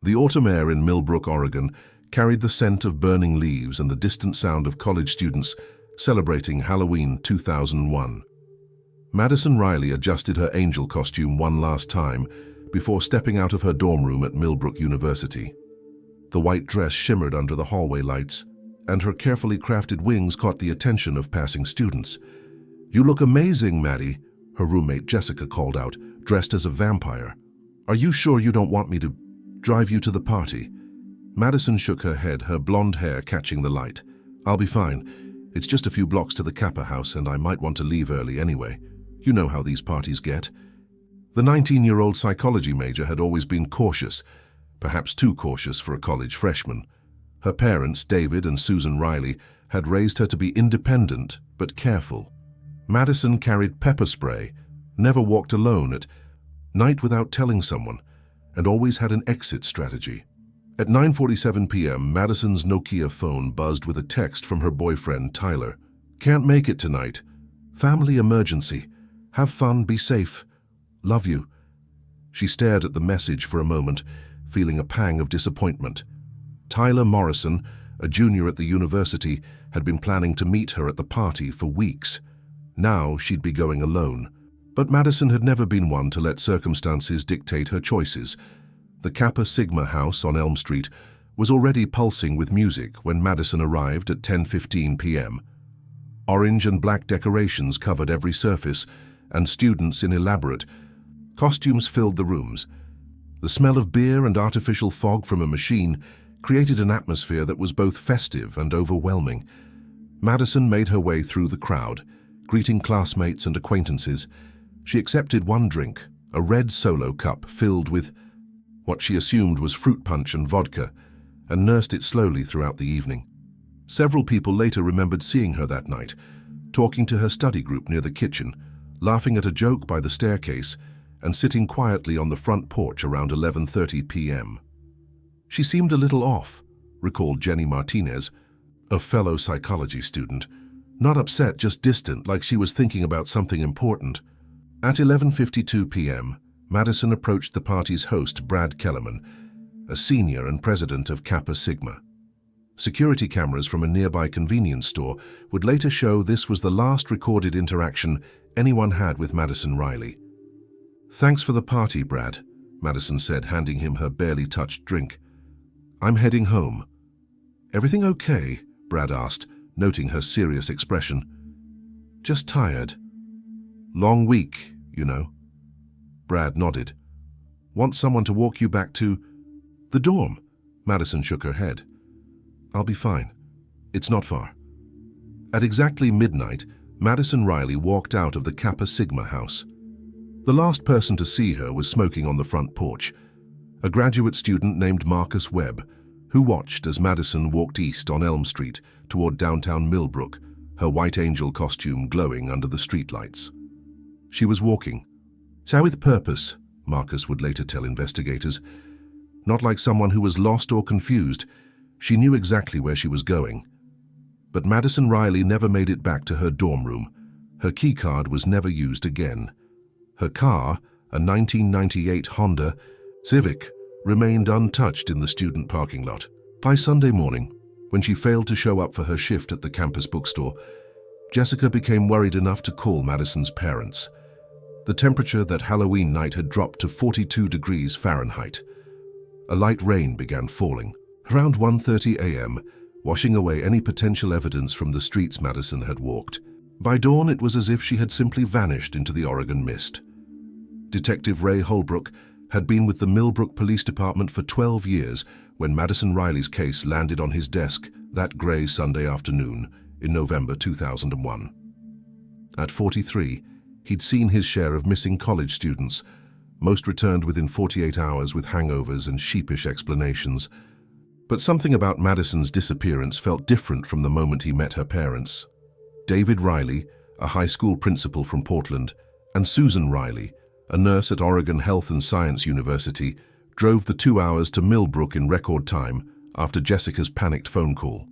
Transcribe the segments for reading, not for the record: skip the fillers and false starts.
The autumn air in Millbrook, Oregon, carried the scent of burning leaves and the distant sound of college students celebrating Halloween 2001. Madison Riley adjusted her angel costume one last time before stepping out of her dorm room at Millbrook University. The white dress shimmered under the hallway lights, and her carefully crafted wings caught the attention of passing students. "You look amazing, Maddie," her roommate Jessica called out, dressed as a vampire. "Are you sure you don't want me to drive you to the party?" Madison shook her head, her blonde hair catching the light. "I'll be fine. It's just a few blocks to the Kappa house, and I might want to leave early anyway. You know how these parties get." The 19-year-old psychology major had always been cautious, perhaps too cautious for a college freshman. Her parents, David and Susan Riley, had raised her to be independent but careful. Madison carried pepper spray, never walked alone at night without telling someone, and always had an exit strategy. At 9:47 p.m., Madison's Nokia phone buzzed with a text from her boyfriend, Tyler. "Can't make it tonight. Family emergency. Have fun, be safe. Love you." She stared at the message for a moment, feeling a pang of disappointment. Tyler Morrison, a junior at the university, had been planning to meet her at the party for weeks. Now she'd be going alone. But Madison had never been one to let circumstances dictate her choices. The Kappa Sigma house on Elm Street was already pulsing with music when Madison arrived at 10:15 p.m. Orange and black decorations covered every surface, and students in elaborate costumes filled the rooms. The smell of beer and artificial fog from a machine created an atmosphere that was both festive and overwhelming. Madison made her way through the crowd, greeting classmates and acquaintances. She accepted one drink, a red Solo cup filled with what she assumed was fruit punch and vodka, and nursed it slowly throughout the evening. Several people later remembered seeing her that night, talking to her study group near the kitchen, laughing at a joke by the staircase, and sitting quietly on the front porch around 11:30 p.m. "She seemed a little off," recalled Jenny Martinez, a fellow psychology student. "Not upset, just distant, like she was thinking about something important." At 11:52 p.m., Madison approached the party's host, Brad Kellerman, a senior and president of Kappa Sigma. Security cameras from a nearby convenience store would later show this was the last recorded interaction anyone had with Madison Riley. "Thanks for the party, Brad," Madison said, handing him her barely touched drink. "I'm heading home." "Everything okay?" Brad asked, noting her serious expression. "Just tired. Long week, you know." Brad nodded. "Want someone to walk you back to the dorm?" Madison shook her head. "I'll be fine. It's not far." At exactly midnight, Madison Riley walked out of the Kappa Sigma house. The last person to see her was smoking on the front porch, a graduate student named Marcus Webb, who watched as Madison walked east on Elm Street toward downtown Millbrook, her white angel costume glowing under the streetlights. She was walking, so with purpose, Marcus would later tell investigators. Not like someone who was lost or confused. She knew exactly where she was going. But Madison Riley never made it back to her dorm room. Her keycard was never used again. Her car, a 1998 Honda Civic, remained untouched in the student parking lot. By Sunday morning, when she failed to show up for her shift at the campus bookstore, Jessica became worried enough to call Madison's parents. The temperature that Halloween night had dropped to 42 degrees Fahrenheit. A light rain began falling, around 1:30 a.m., washing away any potential evidence from the streets Madison had walked. By dawn, it was as if she had simply vanished into the Oregon mist. Detective Ray Holbrook had been with the Millbrook Police Department for 12 years when Madison Riley's case landed on his desk that gray Sunday afternoon in November 2001. At 43, he'd seen his share of missing college students. Most returned within 48 hours with hangovers and sheepish explanations. But something about Madison's disappearance felt different from the moment he met her parents. David Riley, a high school principal from Portland, and Susan Riley, a nurse at Oregon Health and Science University, drove the 2 hours to Millbrook in record time after Jessica's panicked phone call.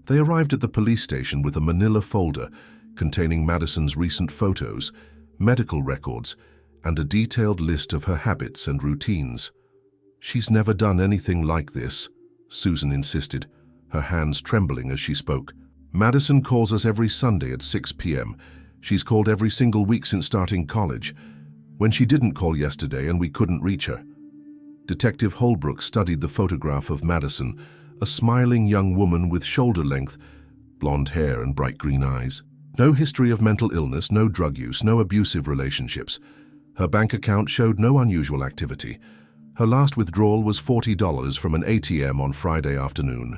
They arrived at the police station with a manila folder containing Madison's recent photos, medical records, and a detailed list of her habits and routines. "She's never done anything like this," Susan insisted, her hands trembling as she spoke. "Madison calls us every Sunday at 6 p.m. She's called every single week since starting college. When she didn't call yesterday and we couldn't reach her." Detective Holbrook studied the photograph of Madison, a smiling young woman with shoulder-length, blonde hair and bright green eyes. No history of mental illness, no drug use, no abusive relationships. Her bank account showed no unusual activity. Her last withdrawal was $40 from an ATM on Friday afternoon.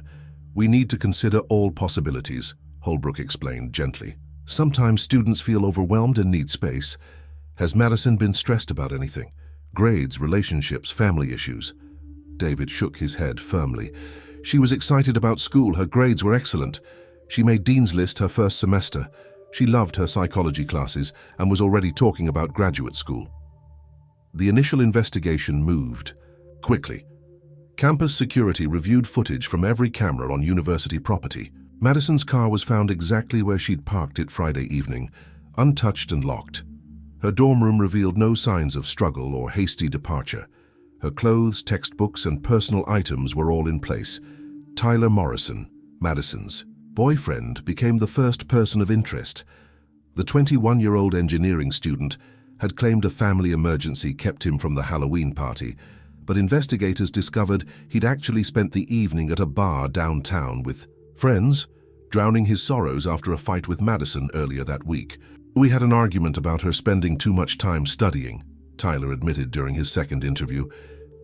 "We need to consider all possibilities," Holbrook explained gently. "Sometimes students feel overwhelmed and need space. Has Madison been stressed about anything? Grades, relationships, family issues?" David shook his head firmly. "She was excited about school. Her grades were excellent. She made Dean's List her first semester. She loved her psychology classes and was already talking about graduate school." The initial investigation moved quickly. Campus security reviewed footage from every camera on university property. Madison's car was found exactly where she'd parked it Friday evening, untouched and locked. Her dorm room revealed no signs of struggle or hasty departure. Her clothes, textbooks, and personal items were all in place. Tyler Morrison, Madison's boyfriend, became the first person of interest. The 21-year-old engineering student had claimed a family emergency kept him from the Halloween party, but investigators discovered he'd actually spent the evening at a bar downtown with friends, drowning his sorrows after a fight with Madison earlier that week. "We had an argument about her spending too much time studying," Tyler admitted during his second interview,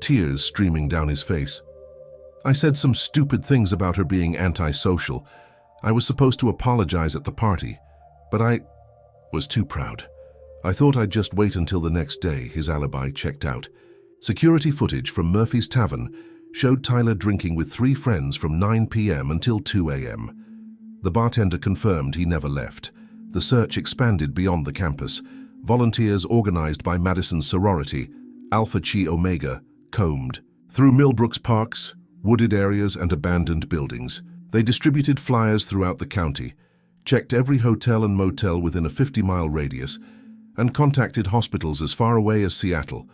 tears streaming down his face. "I said some stupid things about her being antisocial. I was supposed to apologize at the party, but I was too proud. I thought I'd just wait until the next day," his alibi checked out. Security footage from Murphy's Tavern showed Tyler drinking with 3 friends from 9 p.m. until 2 a.m. The bartender confirmed he never left. The search expanded beyond the campus. Volunteers organized by Madison's sorority, Alpha Chi Omega, combed through Millbrook's parks, wooded areas, and abandoned buildings. They distributed flyers throughout the county, checked every hotel and motel within a 50-mile radius, and contacted hospitals as far away as Seattle.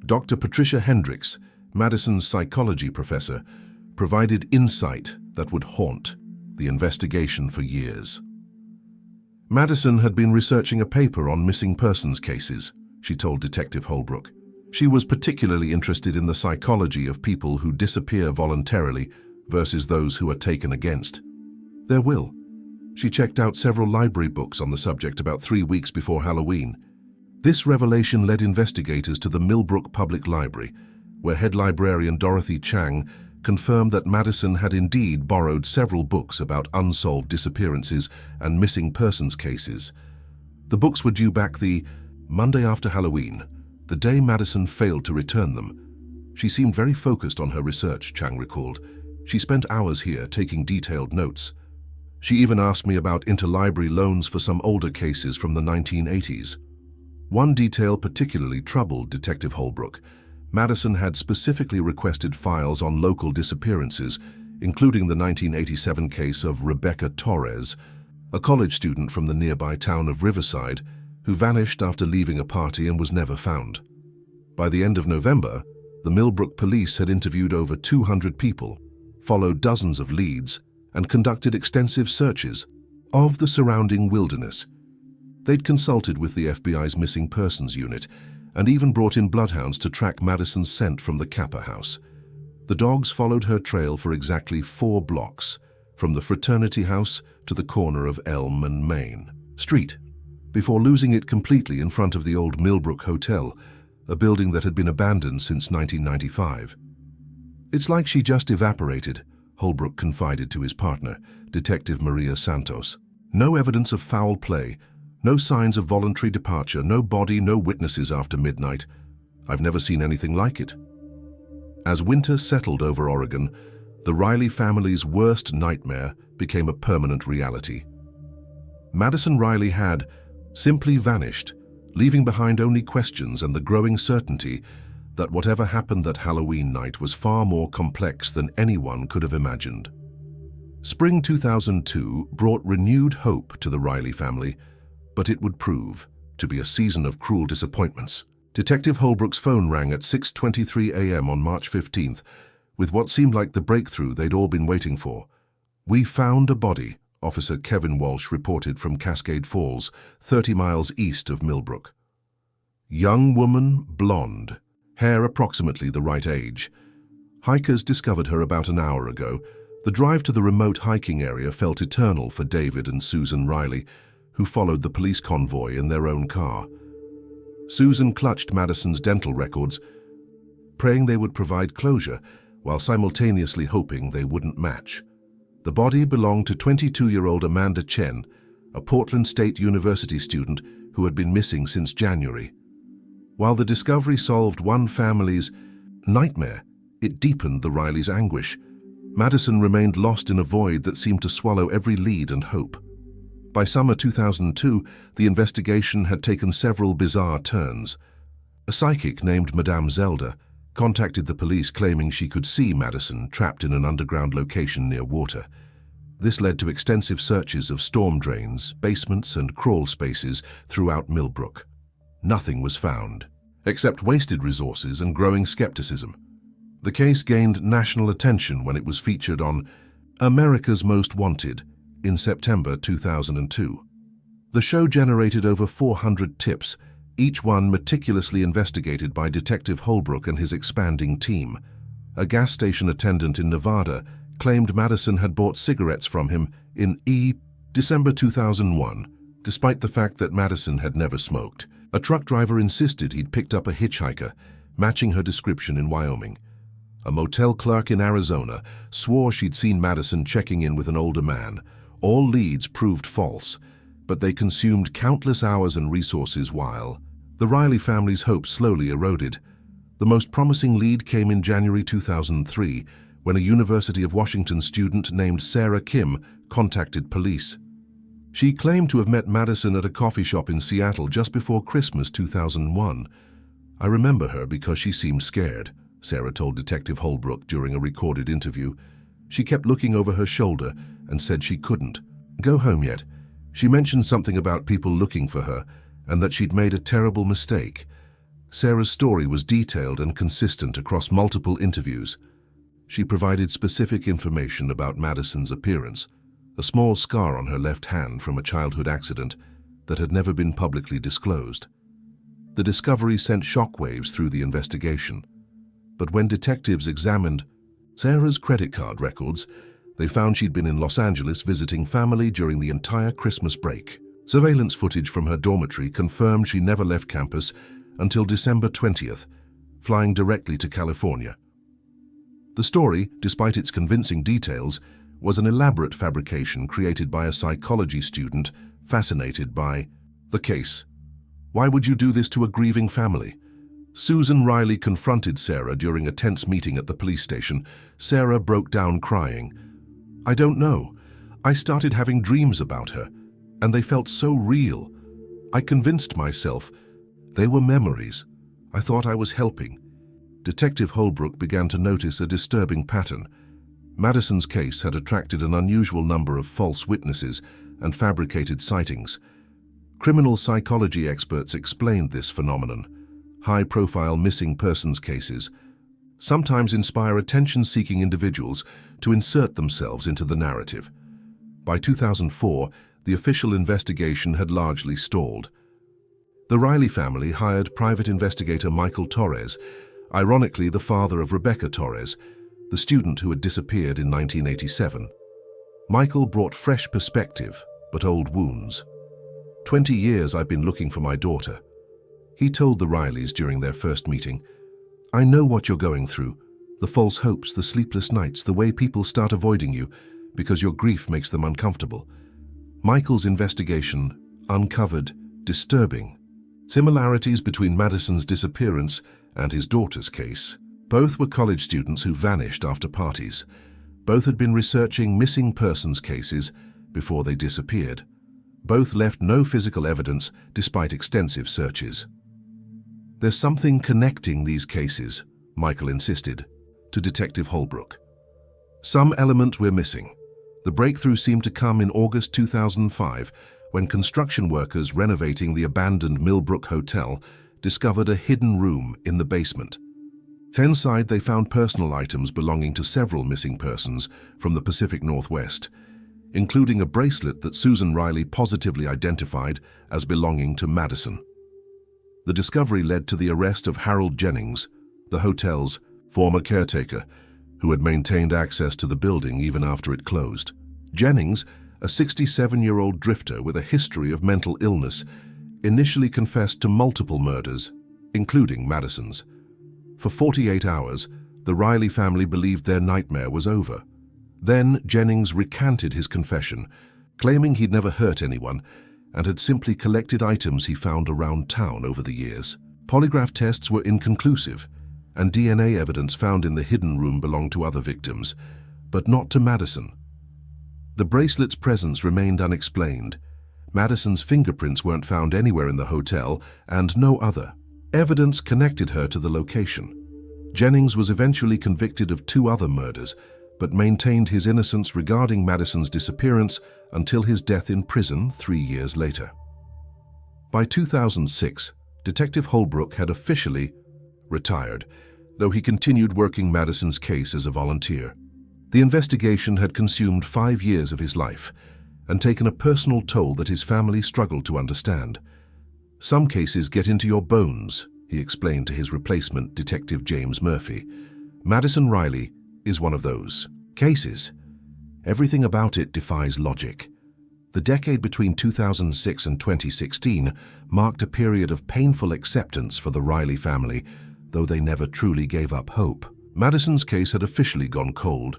Dr. Patricia Hendricks, Madison's psychology professor, provided insight that would haunt the investigation for years. Madison had been researching a paper on missing persons cases, she told Detective Holbrook. She was particularly interested in the psychology of people who disappear voluntarily versus those who are taken against their will. She checked out several library books on the subject about 3 weeks before Halloween. This revelation led investigators to the Millbrook Public Library, where head librarian Dorothy Chang confirmed that Madison had indeed borrowed several books about unsolved disappearances and missing persons cases. The books were due back the Monday after Halloween, the day Madison failed to return them. "She seemed very focused on her research," Chang recalled. "She spent hours here taking detailed notes. She even asked me about interlibrary loans for some older cases from the 1980s. One detail particularly troubled Detective Holbrook. Madison had specifically requested files on local disappearances, including the 1987 case of Rebecca Torres, a college student from the nearby town of Riverside, who vanished after leaving a party and was never found. By the end of November, the Millbrook police had interviewed over 200 people, followed dozens of leads, and conducted extensive searches of the surrounding wilderness. They'd consulted with the FBI's Missing Persons Unit and even brought in bloodhounds to track Madison's scent from the Kappa house. The dogs followed her trail for exactly 4 blocks, from the fraternity house to the corner of Elm and Main Street, before losing it completely in front of the old Millbrook Hotel, a building that had been abandoned since 1995. "It's like she just evaporated," Holbrook confided to his partner, Detective Maria Santos. "No evidence of foul play, no signs of voluntary departure, no body, no witnesses after midnight. I've never seen anything like it." As winter settled over Oregon, the Riley family's worst nightmare became a permanent reality. Madison Riley had simply vanished, leaving behind only questions and the growing certainty that whatever happened that Halloween night was far more complex than anyone could have imagined. Spring 2002 brought renewed hope to the Riley family, but it would prove to be a season of cruel disappointments. Detective Holbrook's phone rang at 6:23 a.m. on March 15th, with what seemed like the breakthrough they'd all been waiting for. "We found a body," Officer Kevin Walsh reported from Cascade Falls, 30 miles east of Millbrook. Young woman, blonde, hair approximately the right age. Hikers discovered her about an hour ago. The drive to the remote hiking area felt eternal for David and Susan Riley, who followed the police convoy in their own car. Susan clutched Madison's dental records, praying they would provide closure, while simultaneously hoping they wouldn't match. The body belonged to 22-year-old Amanda Chen, a Portland State University student who had been missing since January. While the discovery solved one family's nightmare, it deepened the Rileys' anguish. Madison remained lost in a void that seemed to swallow every lead and hope. By summer 2002, the investigation had taken several bizarre turns. A psychic named Madame Zelda contacted the police claiming she could see Madison trapped in an underground location near water. This led to extensive searches of storm drains, basements, and crawl spaces throughout Millbrook. Nothing was found, except wasted resources and growing skepticism. The case gained national attention when it was featured on America's Most Wanted in September 2002. The show generated over 400 tips, each one meticulously investigated by Detective Holbrook and his expanding team. A gas station attendant in Nevada claimed Madison had bought cigarettes from him in December 2001, despite the fact that Madison had never smoked. A truck driver insisted he'd picked up a hitchhiker, matching her description in Wyoming. A motel clerk in Arizona swore she'd seen Madison checking in with an older man. All leads proved false, but they consumed countless hours and resources while the Riley family's hopes slowly eroded. The most promising lead came in January 2003, when a University of Washington student named Sarah Kim contacted police. She claimed to have met Madison at a coffee shop in Seattle just before Christmas 2001. "I remember her because she seemed scared," Sarah told Detective Holbrook during a recorded interview. "She kept looking over her shoulder and said she couldn't go home yet. She mentioned something about people looking for her and that she'd made a terrible mistake." Sarah's story was detailed and consistent across multiple interviews. She provided specific information about Madison's appearance, a small scar on her left hand from a childhood accident that had never been publicly disclosed. The discovery sent shockwaves through the investigation. But when detectives examined Sarah's credit card records, they found she'd been in Los Angeles visiting family during the entire Christmas break. Surveillance footage from her dormitory confirmed she never left campus until December 20th, flying directly to California. The story, despite its convincing details, was an elaborate fabrication created by a psychology student fascinated by the case. "Why would you do this to a grieving family?" Susan Riley confronted Sarah during a tense meeting at the police station. Sarah broke down crying. "I don't know. I started having dreams about her, and they felt so real. I convinced myself they were memories. I thought I was helping." Detective Holbrook began to notice a disturbing pattern. Madison's case had attracted an unusual number of false witnesses and fabricated sightings. Criminal psychology experts explained this phenomenon. High-profile missing persons cases sometimes inspire attention-seeking individuals to insert themselves into the narrative. By 2004, the official investigation had largely stalled. The Riley family hired private investigator Michael Torres, ironically the father of Rebecca Torres, the student who had disappeared in 1987. Michael brought fresh perspective, but old wounds. 20 years I've been looking for my daughter. He told the Rileys during their first meeting, "I know what you're going through, the false hopes, the sleepless nights, the way people start avoiding you because your grief makes them uncomfortable." Michael's investigation uncovered disturbing similarities between Madison's disappearance and his daughter's case. Both were college students who vanished after parties. Both had been researching missing persons cases before they disappeared. Both left no physical evidence despite extensive searches. "There's something connecting these cases," Michael insisted, to Detective Holbrook. "Some element we're missing." The breakthrough seemed to come in August 2005, when construction workers renovating the abandoned Millbrook Hotel discovered a hidden room in the basement. Inside, they found personal items belonging to several missing persons from the Pacific Northwest, including a bracelet that Susan Riley positively identified as belonging to Madison. The discovery led to the arrest of Harold Jennings, the hotel's former caretaker, who had maintained access to the building even after it closed. Jennings, a 67-year-old drifter with a history of mental illness, initially confessed to multiple murders, including Madison's. For 48 hours, the Riley family believed their nightmare was over. Then Jennings recanted his confession, claiming he'd never hurt anyone and had simply collected items he found around town over the years. Polygraph tests were inconclusive, and DNA evidence found in the hidden room belonged to other victims, but not to Madison. The bracelet's presence remained unexplained. Madison's fingerprints weren't found anywhere in the hotel, and no other evidence connected her to the location. Jennings was eventually convicted of 2 other murders, but maintained his innocence regarding Madison's disappearance until his death in prison 3 years later. By 2006, Detective Holbrook had officially retired, though he continued working Madison's case as a volunteer. The investigation had consumed 5 years of his life and taken a personal toll that his family struggled to understand. "Some cases get into your bones," he explained to his replacement, Detective James Murphy. "Madison Riley is one of those cases. Everything about it defies logic." The decade between 2006 and 2016 marked a period of painful acceptance for the Riley family, though they never truly gave up hope. Madison's case had officially gone cold,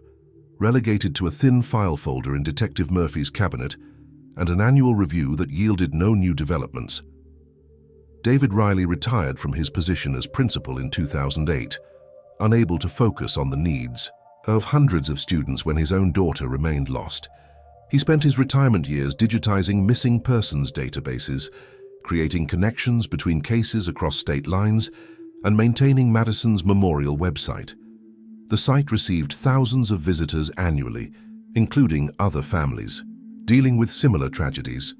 relegated to a thin file folder in Detective Murphy's cabinet, and an annual review that yielded no new developments. David Riley retired from his position as principal in 2008, unable to focus on the needs of hundreds of students when his own daughter remained lost. He spent his retirement years digitizing missing persons databases, creating connections between cases across state lines, and maintaining Madison's memorial website. The site received thousands of visitors annually, including other families dealing with similar tragedies.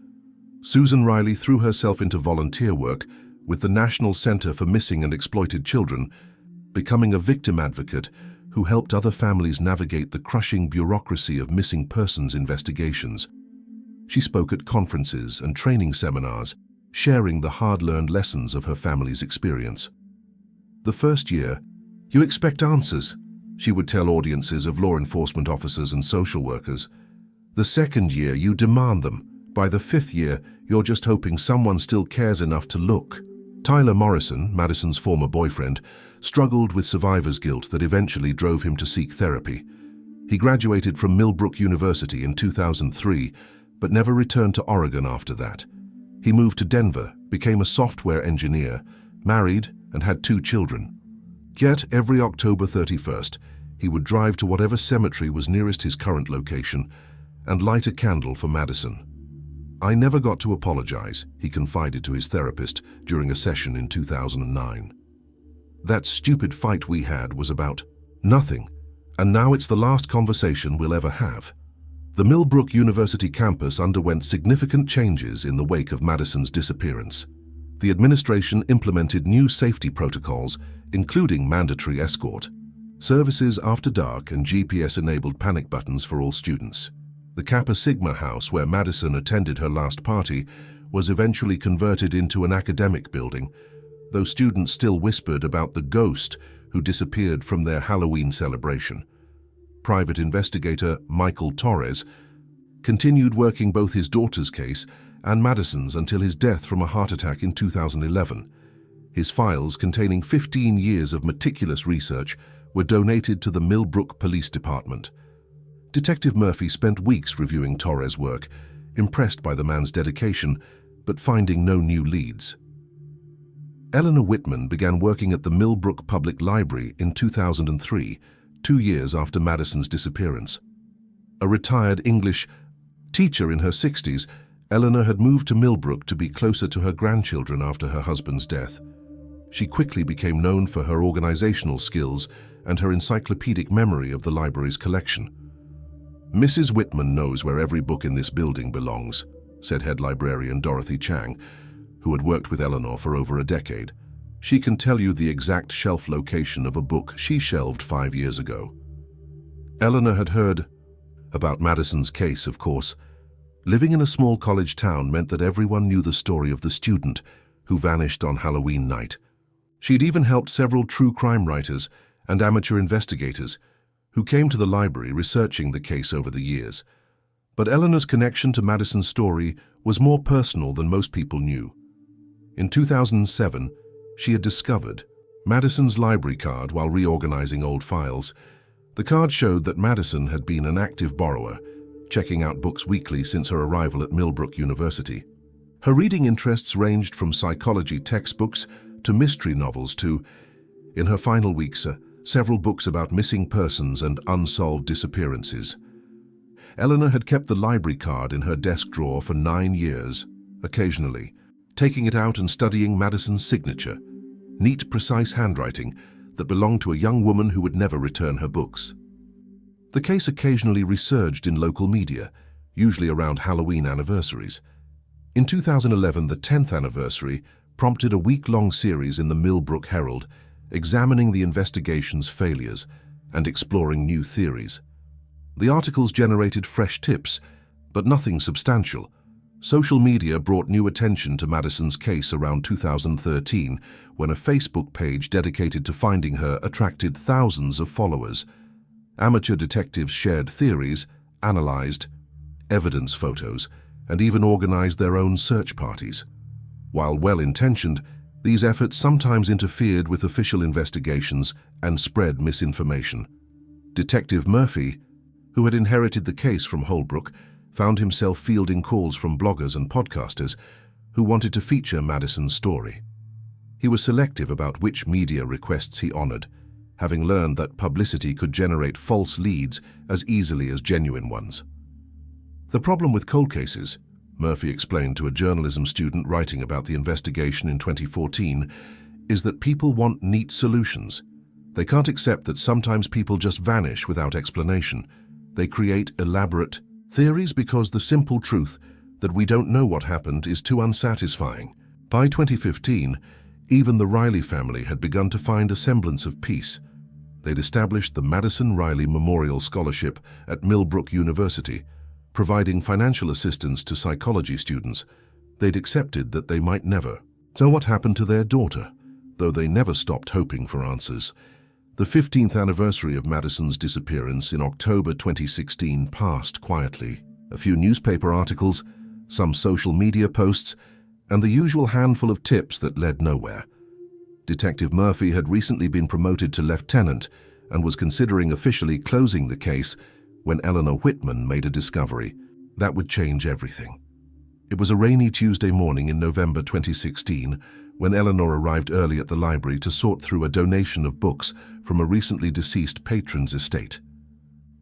Susan Riley threw herself into volunteer work with the National Center for Missing and Exploited Children, becoming a victim advocate who helped other families navigate the crushing bureaucracy of missing persons investigations. She spoke at conferences and training seminars, sharing the hard-learned lessons of her family's experience. The first year, "You expect answers," she would tell audiences of law enforcement officers and social workers. "The second year, you demand them. By the 5th year, you're just hoping someone still cares enough to look." Tyler Morrison, Madison's former boyfriend, struggled with survivor's guilt that eventually drove him to seek therapy. He graduated from Millbrook University in 2003, but never returned to Oregon after that. He moved to Denver, became a software engineer, married, and had 2 children. Yet every October 31st, he would drive to whatever cemetery was nearest his current location and light a candle for Madison. "I never got to apologize," he confided to his therapist during a session in 2009. "That stupid fight we had was about nothing, and now it's the last conversation we'll ever have." The Millbrook University campus underwent significant changes in the wake of Madison's disappearance. The administration implemented new safety protocols, including mandatory escort, services after dark, and GPS-enabled panic buttons for all students. The Kappa Sigma house, where Madison attended her last party, was eventually converted into an academic building, though students still whispered about the ghost who disappeared from their Halloween celebration. Private investigator Michael Torres continued working both his daughter's case and Madison's until his death from a heart attack in 2011. His files, containing 15 years of meticulous research, were donated to the Millbrook Police Department. Detective Murphy spent weeks reviewing Torres' work, impressed by the man's dedication, but finding no new leads. Eleanor Whitman began working at the Millbrook Public Library in 2003, 2 years after Madison's disappearance. A retired English teacher in her 60s, Eleanor had moved to Millbrook to be closer to her grandchildren after her husband's death. She quickly became known for her organizational skills and her encyclopedic memory of the library's collection. "Mrs. Whitman knows where every book in this building belongs," said head librarian Dorothy Chang, who had worked with Eleanor for over a decade. She can tell you the exact shelf location of a book she shelved 5 years ago. Eleanor had heard about Madison's case, of course. Living in a small college town meant that everyone knew the story of the student who vanished on Halloween night. She'd even helped several true crime writers and amateur investigators who came to the library researching the case over the years. But Eleanor's connection to Madison's story was more personal than most people knew. In 2007, she had discovered Madison's library card while reorganizing old files. The card showed that Madison had been an active borrower, checking out books weekly since her arrival at Millbrook University. Her reading interests ranged from psychology textbooks to mystery novels to, in her final weeks, several books about missing persons and unsolved disappearances. Eleanor had kept the library card in her desk drawer for 9 years, occasionally taking it out and studying Madison's signature, neat, precise handwriting that belonged to a young woman who would never return her books. The case occasionally resurged in local media, usually around Halloween anniversaries. In 2011, the 10th anniversary prompted a week-long series in the Millbrook Herald, examining the investigation's failures and exploring new theories. The articles generated fresh tips, but nothing substantial. Social media brought new attention to Madison's case around 2013, when a Facebook page dedicated to finding her attracted thousands of followers. Amateur detectives shared theories, analyzed evidence photos, and even organized their own search parties. While well-intentioned, these efforts sometimes interfered with official investigations and spread misinformation. Detective Murphy, who had inherited the case from Holbrook, found himself fielding calls from bloggers and podcasters who wanted to feature Madison's story. He was selective about which media requests he honored, having learned that publicity could generate false leads as easily as genuine ones. The problem with cold cases, Murphy explained to a journalism student writing about the investigation in 2014, is that people want neat solutions. They can't accept that sometimes people just vanish without explanation. They create elaborate theories because the simple truth that we don't know what happened is too unsatisfying. By 2015, even the Riley family had begun to find a semblance of peace. They'd established the Madison Riley Memorial Scholarship at Millbrook University, providing financial assistance to psychology students. They'd accepted that they might never know what happened to their daughter, though they never stopped hoping for answers. The 15th anniversary of Madison's disappearance in October 2016 passed quietly. A few newspaper articles, some social media posts, and the usual handful of tips that led nowhere. Detective Murphy had recently been promoted to lieutenant and was considering officially closing the case when Eleanor Whitman made a discovery that would change everything. It was a rainy Tuesday morning in November 2016 when Eleanor arrived early at the library to sort through a donation of books from a recently deceased patron's estate.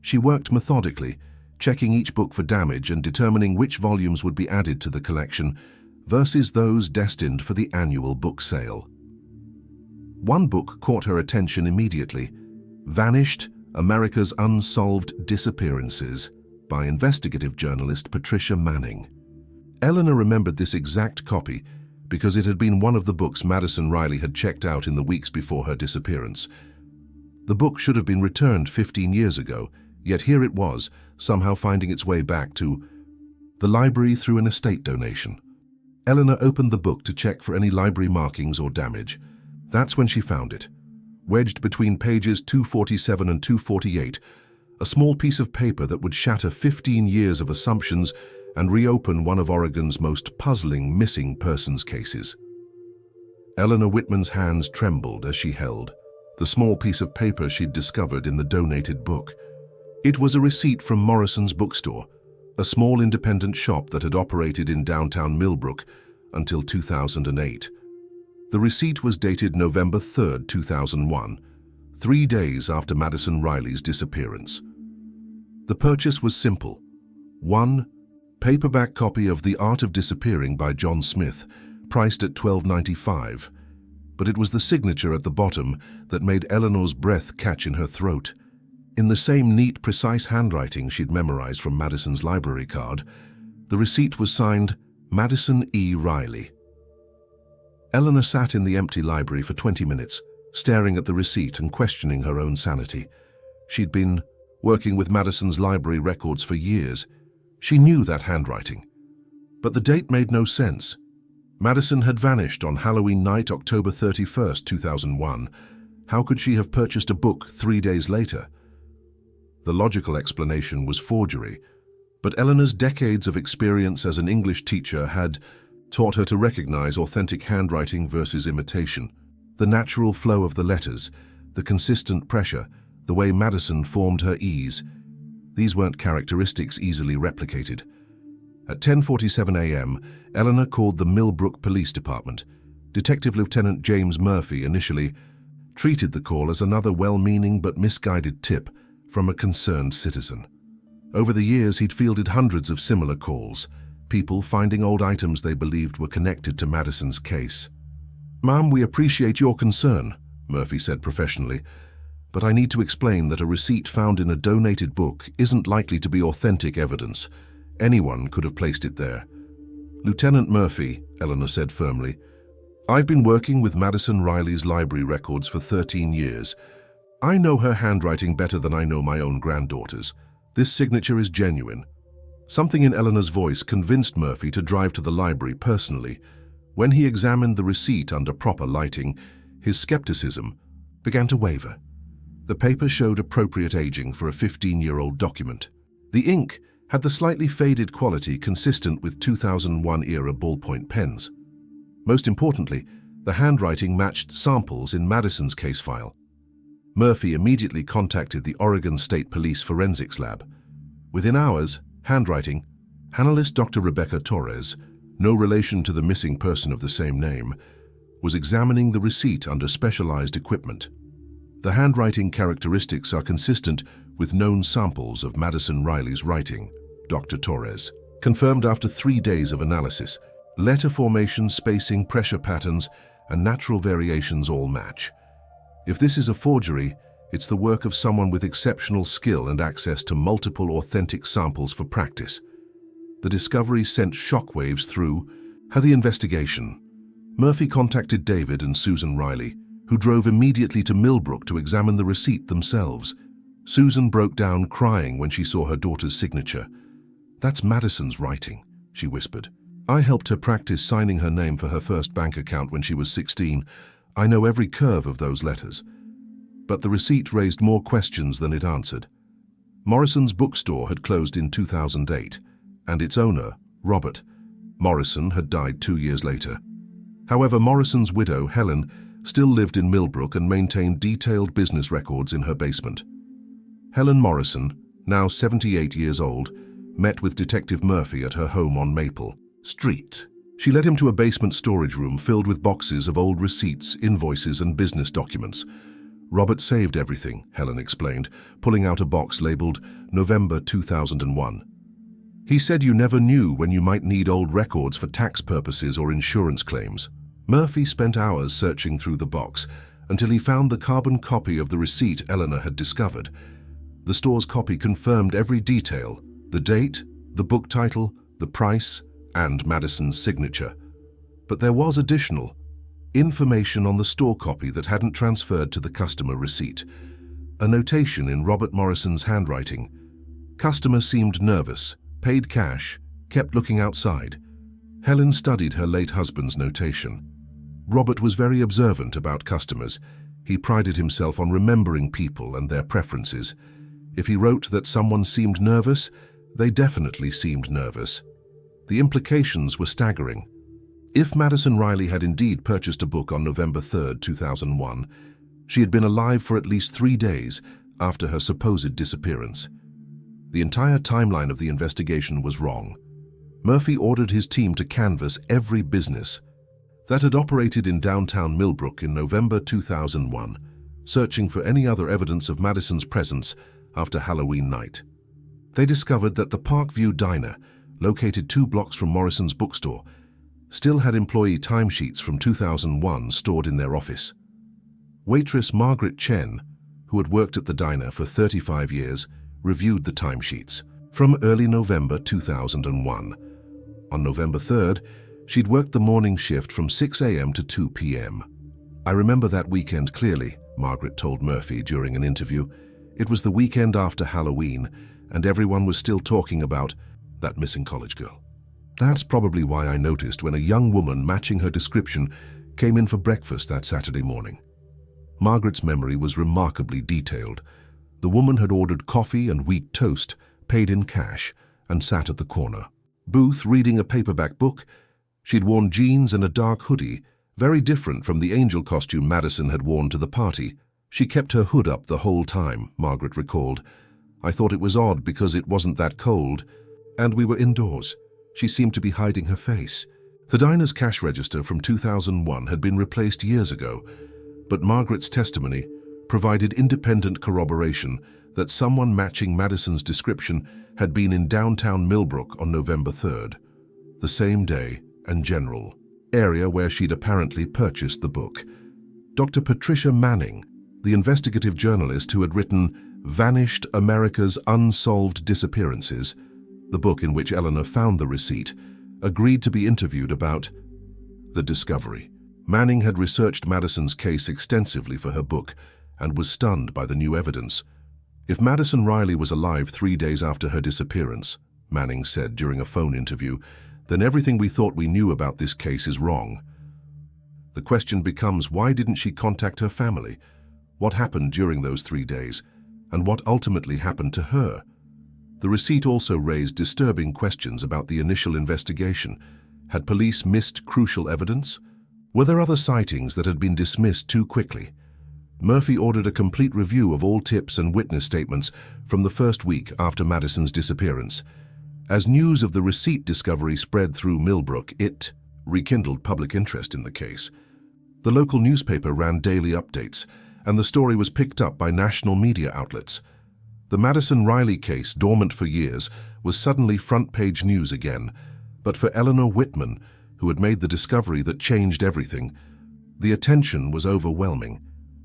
She worked methodically, checking each book for damage and determining which volumes would be added to the collection versus those destined for the annual book sale. One book caught her attention immediately: Vanished: America's Unsolved Disappearances by investigative journalist Patricia Manning. Eleanor remembered this exact copy because it had been one of the books Madison Riley had checked out in the weeks before her disappearance. The book should have been returned 15 years ago, yet here it was, somehow finding its way back to the library through an estate donation. Eleanor opened the book to check for any library markings or damage. That's when she found it. Wedged between pages 247 and 248, a small piece of paper that would shatter 15 years of assumptions and reopen one of Oregon's most puzzling missing persons cases. Eleanor Whitman's hands trembled as she held the small piece of paper she'd discovered in the donated book. It was a receipt from Morrison's bookstore, a small independent shop that had operated in downtown Millbrook until 2008. The receipt was dated November 3, 2001, 3 days after Madison Riley's disappearance. The purchase was simple: one paperback copy of The Art of Disappearing by John Smith, priced at $12.95, but it was the signature at the bottom that made Eleanor's breath catch in her throat. In the same neat, precise handwriting she'd memorized from Madison's library card, the receipt was signed Madison E. Riley. Eleanor sat in the empty library for 20 minutes, staring at the receipt and questioning her own sanity. She'd been working with Madison's library records for years. She knew that handwriting. But the date made no sense. Madison had vanished on Halloween night, October 31st, 2001. How could she have purchased a book 3 days later? The logical explanation was forgery, but Eleanor's decades of experience as an English teacher had taught her to recognize authentic handwriting versus imitation. The natural flow of the letters, the consistent pressure, the way Madison formed her ease. These weren't characteristics easily replicated. At 10:47 a.m., Eleanor called the Millbrook Police Department. Detective Lieutenant James Murphy initially treated the call as another well-meaning but misguided tip from a concerned citizen. Over the years, he'd fielded hundreds of similar calls, people finding old items they believed were connected to Madison's case. "Ma'am, we appreciate your concern," Murphy said professionally, "but I need to explain that a receipt found in a donated book isn't likely to be authentic evidence. Anyone could have placed it there." "Lieutenant Murphy," Eleanor said firmly, "I've been working with Madison Riley's library records for 13 years. I know her handwriting better than I know my own granddaughter's. This signature is genuine." Something in Eleanor's voice convinced Murphy to drive to the library personally. When he examined the receipt under proper lighting, his skepticism began to waver. The paper showed appropriate aging for a 15-year-old document. The ink had the slightly faded quality consistent with 2001-era ballpoint pens. Most importantly, the handwriting matched samples in Madison's case file. Murphy immediately contacted the Oregon State Police Forensics Lab. Within hours, handwriting, analyst Dr. Rebecca Torres, no relation to the missing person of the same name, was examining the receipt under specialized equipment. The handwriting characteristics are consistent with known samples of Madison Riley's writing, Dr. Torres confirmed after 3 days of analysis. Letter formation, spacing, pressure patterns, and natural variations all match. If this is a forgery, it's the work of someone with exceptional skill and access to multiple authentic samples for practice. The discovery sent shockwaves through the investigation. Murphy contacted David and Susan Riley, who drove immediately to Millbrook to examine the receipt themselves. Susan broke down crying when she saw her daughter's signature. "That's Madison's writing," she whispered. "I helped her practice signing her name for her first bank account when she was 16. I know every curve of those letters." But the receipt raised more questions than it answered. Morrison's bookstore had closed in 2008, and its owner, Robert Morrison, had died 2 years later. However, Morrison's widow, Helen, still lived in Millbrook and maintained detailed business records in her basement. Helen Morrison, now 78 years old, met with Detective Murphy at her home on Maple Street. She led him to a basement storage room filled with boxes of old receipts, invoices, and business documents. "Robert saved everything," Helen explained, pulling out a box labeled November 2001. "He said you never knew when you might need old records for tax purposes or insurance claims." Murphy spent hours searching through the box until he found the carbon copy of the receipt Eleanor had discovered. The store's copy confirmed every detail: the date, the book title, the price, and Madison's signature. But there was additional information on the store copy that hadn't transferred to the customer receipt. A notation in Robert Morrison's handwriting. "Customer seemed nervous, paid cash, kept looking outside." Helen studied her late husband's notation. Robert was very observant about customers. He prided himself on remembering people and their preferences. If he wrote that someone seemed nervous, they definitely seemed nervous. The implications were staggering. If Madison Riley had indeed purchased a book on November 3rd, 2001, she had been alive for at least 3 days after her supposed disappearance. The entire timeline of the investigation was wrong. Murphy ordered his team to canvass every business that had operated in downtown Millbrook in November 2001, searching for any other evidence of Madison's presence after Halloween night. They discovered that the Parkview Diner, located 2 blocks from Morrison's bookstore, still had employee timesheets from 2001 stored in their office. Waitress Margaret Chen, who had worked at the diner for 35 years, reviewed the timesheets from early November 2001. On November 3rd, She'd worked the morning shift from 6 a.m. to 2 p.m. "I remember that weekend clearly," Margaret told Murphy during an interview. "It was the weekend after Halloween, and everyone was still talking about that missing college girl. That's probably why I noticed when a young woman matching her description came in for breakfast that Saturday morning." Margaret's memory was remarkably detailed. The woman had ordered coffee and wheat toast, paid in cash, and sat at the corner booth reading a paperback book. She'd worn jeans and a dark hoodie, very different from the angel costume Madison had worn to the party. She kept her hood up the whole time, Margaret recalled. "I thought it was odd because it wasn't that cold, and we were indoors. She seemed to be hiding her face." The diner's cash register from 2001 had been replaced years ago, but Margaret's testimony provided independent corroboration that someone matching Madison's description had been in downtown Millbrook on November 3rd, the same day and general area where she'd apparently purchased the book. Dr. Patricia Manning, the investigative journalist who had written Vanished: America's Unsolved Disappearances, the book in which Eleanor found the receipt, agreed to be interviewed about the discovery. Manning had researched Madison's case extensively for her book and was stunned by the new evidence. "If Madison Riley was alive 3 days after her disappearance," Manning said during a phone interview, "then everything we thought we knew about this case is wrong. The question becomes, why didn't she contact her family? What happened during those 3 days? And what ultimately happened to her?" The receipt also raised disturbing questions about the initial investigation. Had police missed crucial evidence? Were there other sightings that had been dismissed too quickly? Murphy ordered a complete review of all tips and witness statements from the first week after Madison's disappearance. As news of the receipt discovery spread through Millbrook, it rekindled public interest in the case. The local newspaper ran daily updates, and the story was picked up by national media outlets. The Madison Riley case, dormant for years, was suddenly front-page news again. But for Eleanor Whitman, who had made the discovery that changed everything, the attention was overwhelming.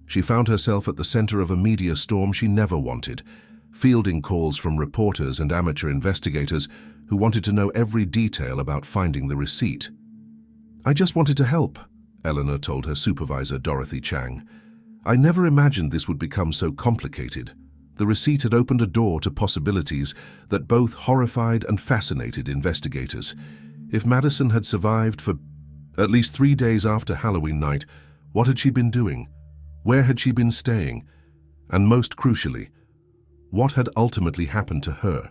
She found herself at the center of a media storm she never wanted, fielding calls from reporters and amateur investigators who wanted to know every detail about finding the receipt. "I just wanted to help," Eleanor told her supervisor, Dorothy Chang. "I never imagined this would become so complicated." The receipt had opened a door to possibilities that both horrified and fascinated investigators. If Madison had survived for at least 3 days after Halloween night, what had she been doing? Where had she been staying? And most crucially, what had ultimately happened to her?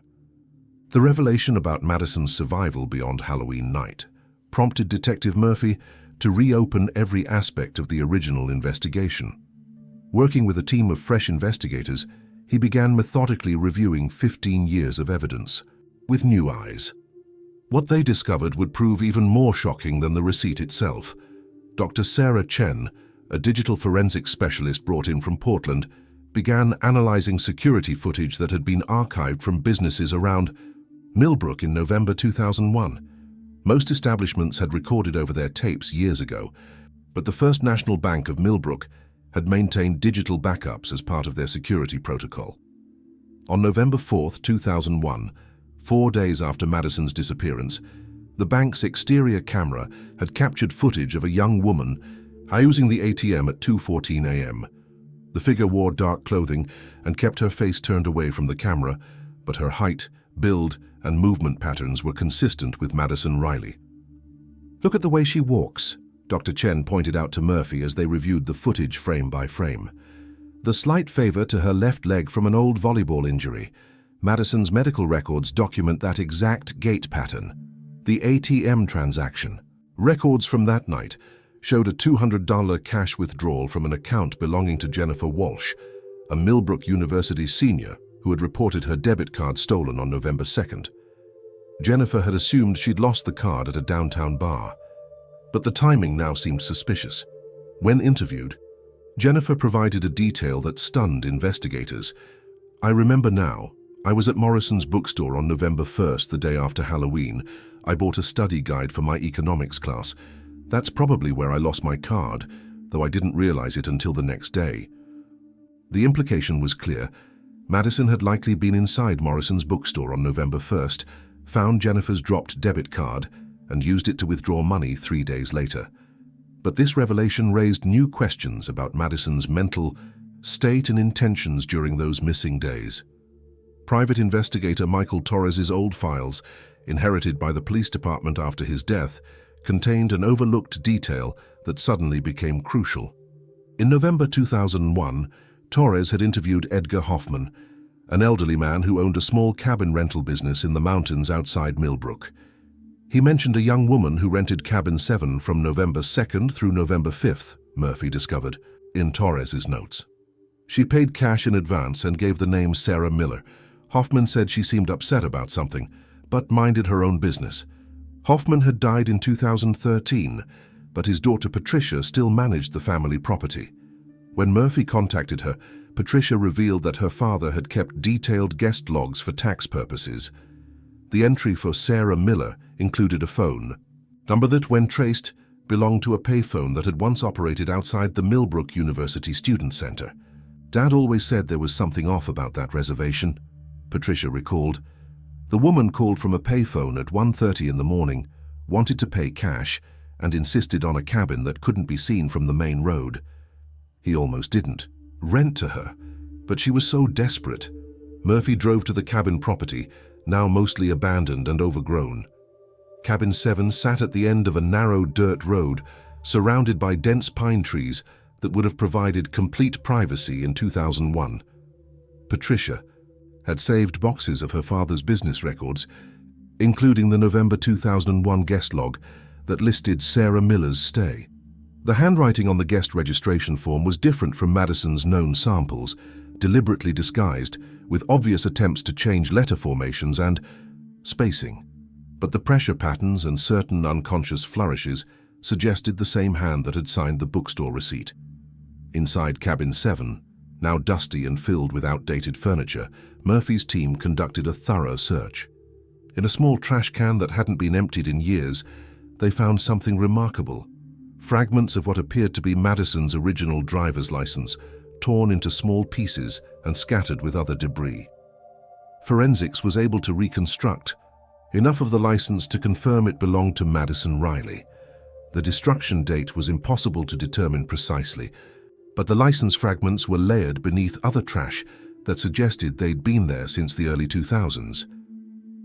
The revelation about Madison's survival beyond Halloween night prompted Detective Murphy to reopen every aspect of the original investigation. Working with a team of fresh investigators, he began methodically reviewing 15 years of evidence with new eyes. What they discovered would prove even more shocking than the receipt itself. Dr. Sarah Chen, a digital forensics specialist brought in from Portland, began analyzing security footage that had been archived from businesses around Millbrook in November 2001. Most establishments had recorded over their tapes years ago, but the First National Bank of Millbrook had maintained digital backups as part of their security protocol. On November 4, 2001, 4 days after Madison's disappearance, the bank's exterior camera had captured footage of a young woman using the ATM at 2:14 a.m. The figure wore dark clothing and kept her face turned away from the camera, but her height, build, and movement patterns were consistent with Madison Riley. "Look at the way she walks," Dr. Chen pointed out to Murphy as they reviewed the footage frame by frame. "The slight favor to her left leg from an old volleyball injury. Madison's medical records document that exact gait pattern. The ATM transaction. Records from that night showed a $200 cash withdrawal from an account belonging to Jennifer Walsh, a Millbrook University senior who had reported her debit card stolen on November 2nd. Jennifer had assumed she'd lost the card at a downtown bar, but the timing now seemed suspicious. When interviewed, Jennifer provided a detail that stunned investigators. "I remember now. I was at Morrison's bookstore on November 1st, the day after Halloween. I bought a study guide for my economics class. That's probably where I lost my card, though I didn't realize it until the next day." The implication was clear. Madison had likely been inside Morrison's bookstore on November 1st, found Jennifer's dropped debit card, and used it to withdraw money 3 days later. But this revelation raised new questions about Madison's mental state and intentions during those missing days. Private investigator Michael Torres's old files, inherited by the police department after his death, contained an overlooked detail that suddenly became crucial. In November 2001, Torres had interviewed Edgar Hoffman, an elderly man who owned a small cabin rental business in the mountains outside Millbrook. He mentioned a young woman who rented Cabin 7 from November 2nd through November 5th, Murphy discovered in Torres's notes. She paid cash in advance and gave the name Sarah Miller. Hoffman said she seemed upset about something, but minded her own business. Hoffman had died in 2013, but his daughter Patricia still managed the family property. When Murphy contacted her, Patricia revealed that her father had kept detailed guest logs for tax purposes. The entry for Sarah Miller included a phone number that, when traced, belonged to a payphone that had once operated outside the Millbrook University Student Center. Dad always said there was something off about that reservation, Patricia recalled. The woman called from a payphone at 1:30 in the morning, wanted to pay cash, and insisted on a cabin that couldn't be seen from the main road. He almost didn't rent to her, but she was so desperate. Murphy drove to the cabin property, now mostly abandoned and overgrown. Cabin 7 sat at the end of a narrow dirt road, surrounded by dense pine trees that would have provided complete privacy in 2001. Patricia had saved boxes of her father's business records, including the November 2001 guest log that listed Sarah Miller's stay. The handwriting on the guest registration form was different from Madison's known samples, deliberately disguised, with obvious attempts to change letter formations and spacing. But the pressure patterns and certain unconscious flourishes suggested the same hand that had signed the bookstore receipt. Inside Cabin 7, now dusty and filled with outdated furniture, Murphy's team conducted a thorough search. In a small trash can that hadn't been emptied in years, they found something remarkable. Fragments of what appeared to be Madison's original driver's license, torn into small pieces and scattered with other debris. Forensics was able to reconstruct enough of the license to confirm it belonged to Madison Riley. The destruction date was impossible to determine precisely, but the license fragments were layered beneath other trash that suggested they'd been there since the early 2000s.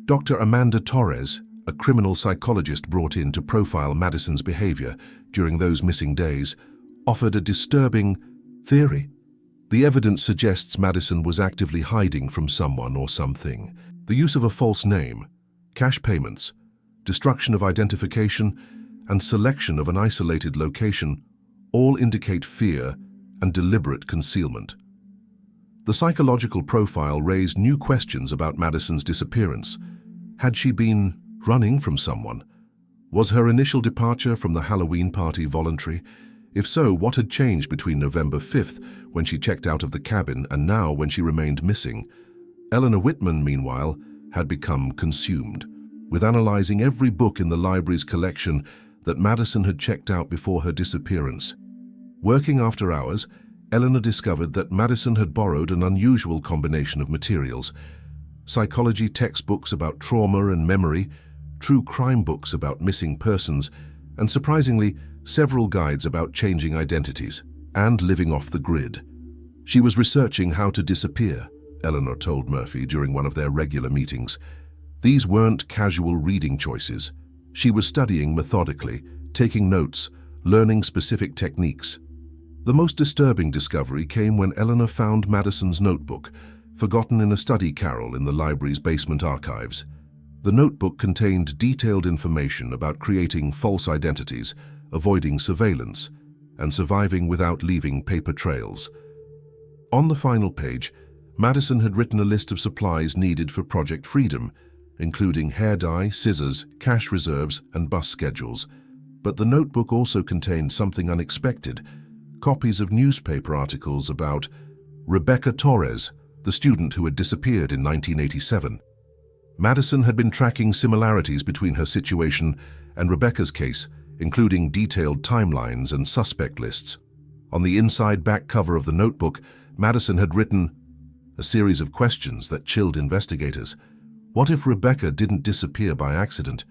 Dr. Amanda Torres, a criminal psychologist brought in to profile Madison's behavior during those missing days, offered a disturbing theory. The evidence suggests Madison was actively hiding from someone or something. The use of a false name, cash payments, destruction of identification, and selection of an isolated location all indicate fear and deliberate concealment. The psychological profile raised new questions about Madison's disappearance. Had she been running from someone? Was her initial departure from the Halloween party voluntary? If so, what had changed between November 5th, when she checked out of the cabin, and now when she remained missing? Eleanor Whitman, meanwhile, had become consumed with analyzing every book in the library's collection that Madison had checked out before her disappearance. Working after hours, Eleanor discovered that Madison had borrowed an unusual combination of materials: psychology textbooks about trauma and memory, true crime books about missing persons, and surprisingly, several guides about changing identities and living off the grid. She was researching how to disappear, Eleanor told Murphy during one of their regular meetings. These weren't casual reading choices. She was studying methodically, taking notes, learning specific techniques. The most disturbing discovery came when Eleanor found Madison's notebook, forgotten in a study carrel in the library's basement archives. The notebook contained detailed information about creating false identities, avoiding surveillance, and surviving without leaving paper trails. On the final page, Madison had written a list of supplies needed for Project Freedom, including hair dye, scissors, cash reserves, and bus schedules. But the notebook also contained something unexpected: copies of newspaper articles about Rebecca Torres, the student who had disappeared in 1987. Madison had been tracking similarities between her situation and Rebecca's case, including detailed timelines and suspect lists. On the inside back cover of the notebook, Madison had written a series of questions that chilled investigators. What if Rebecca didn't disappear by accident?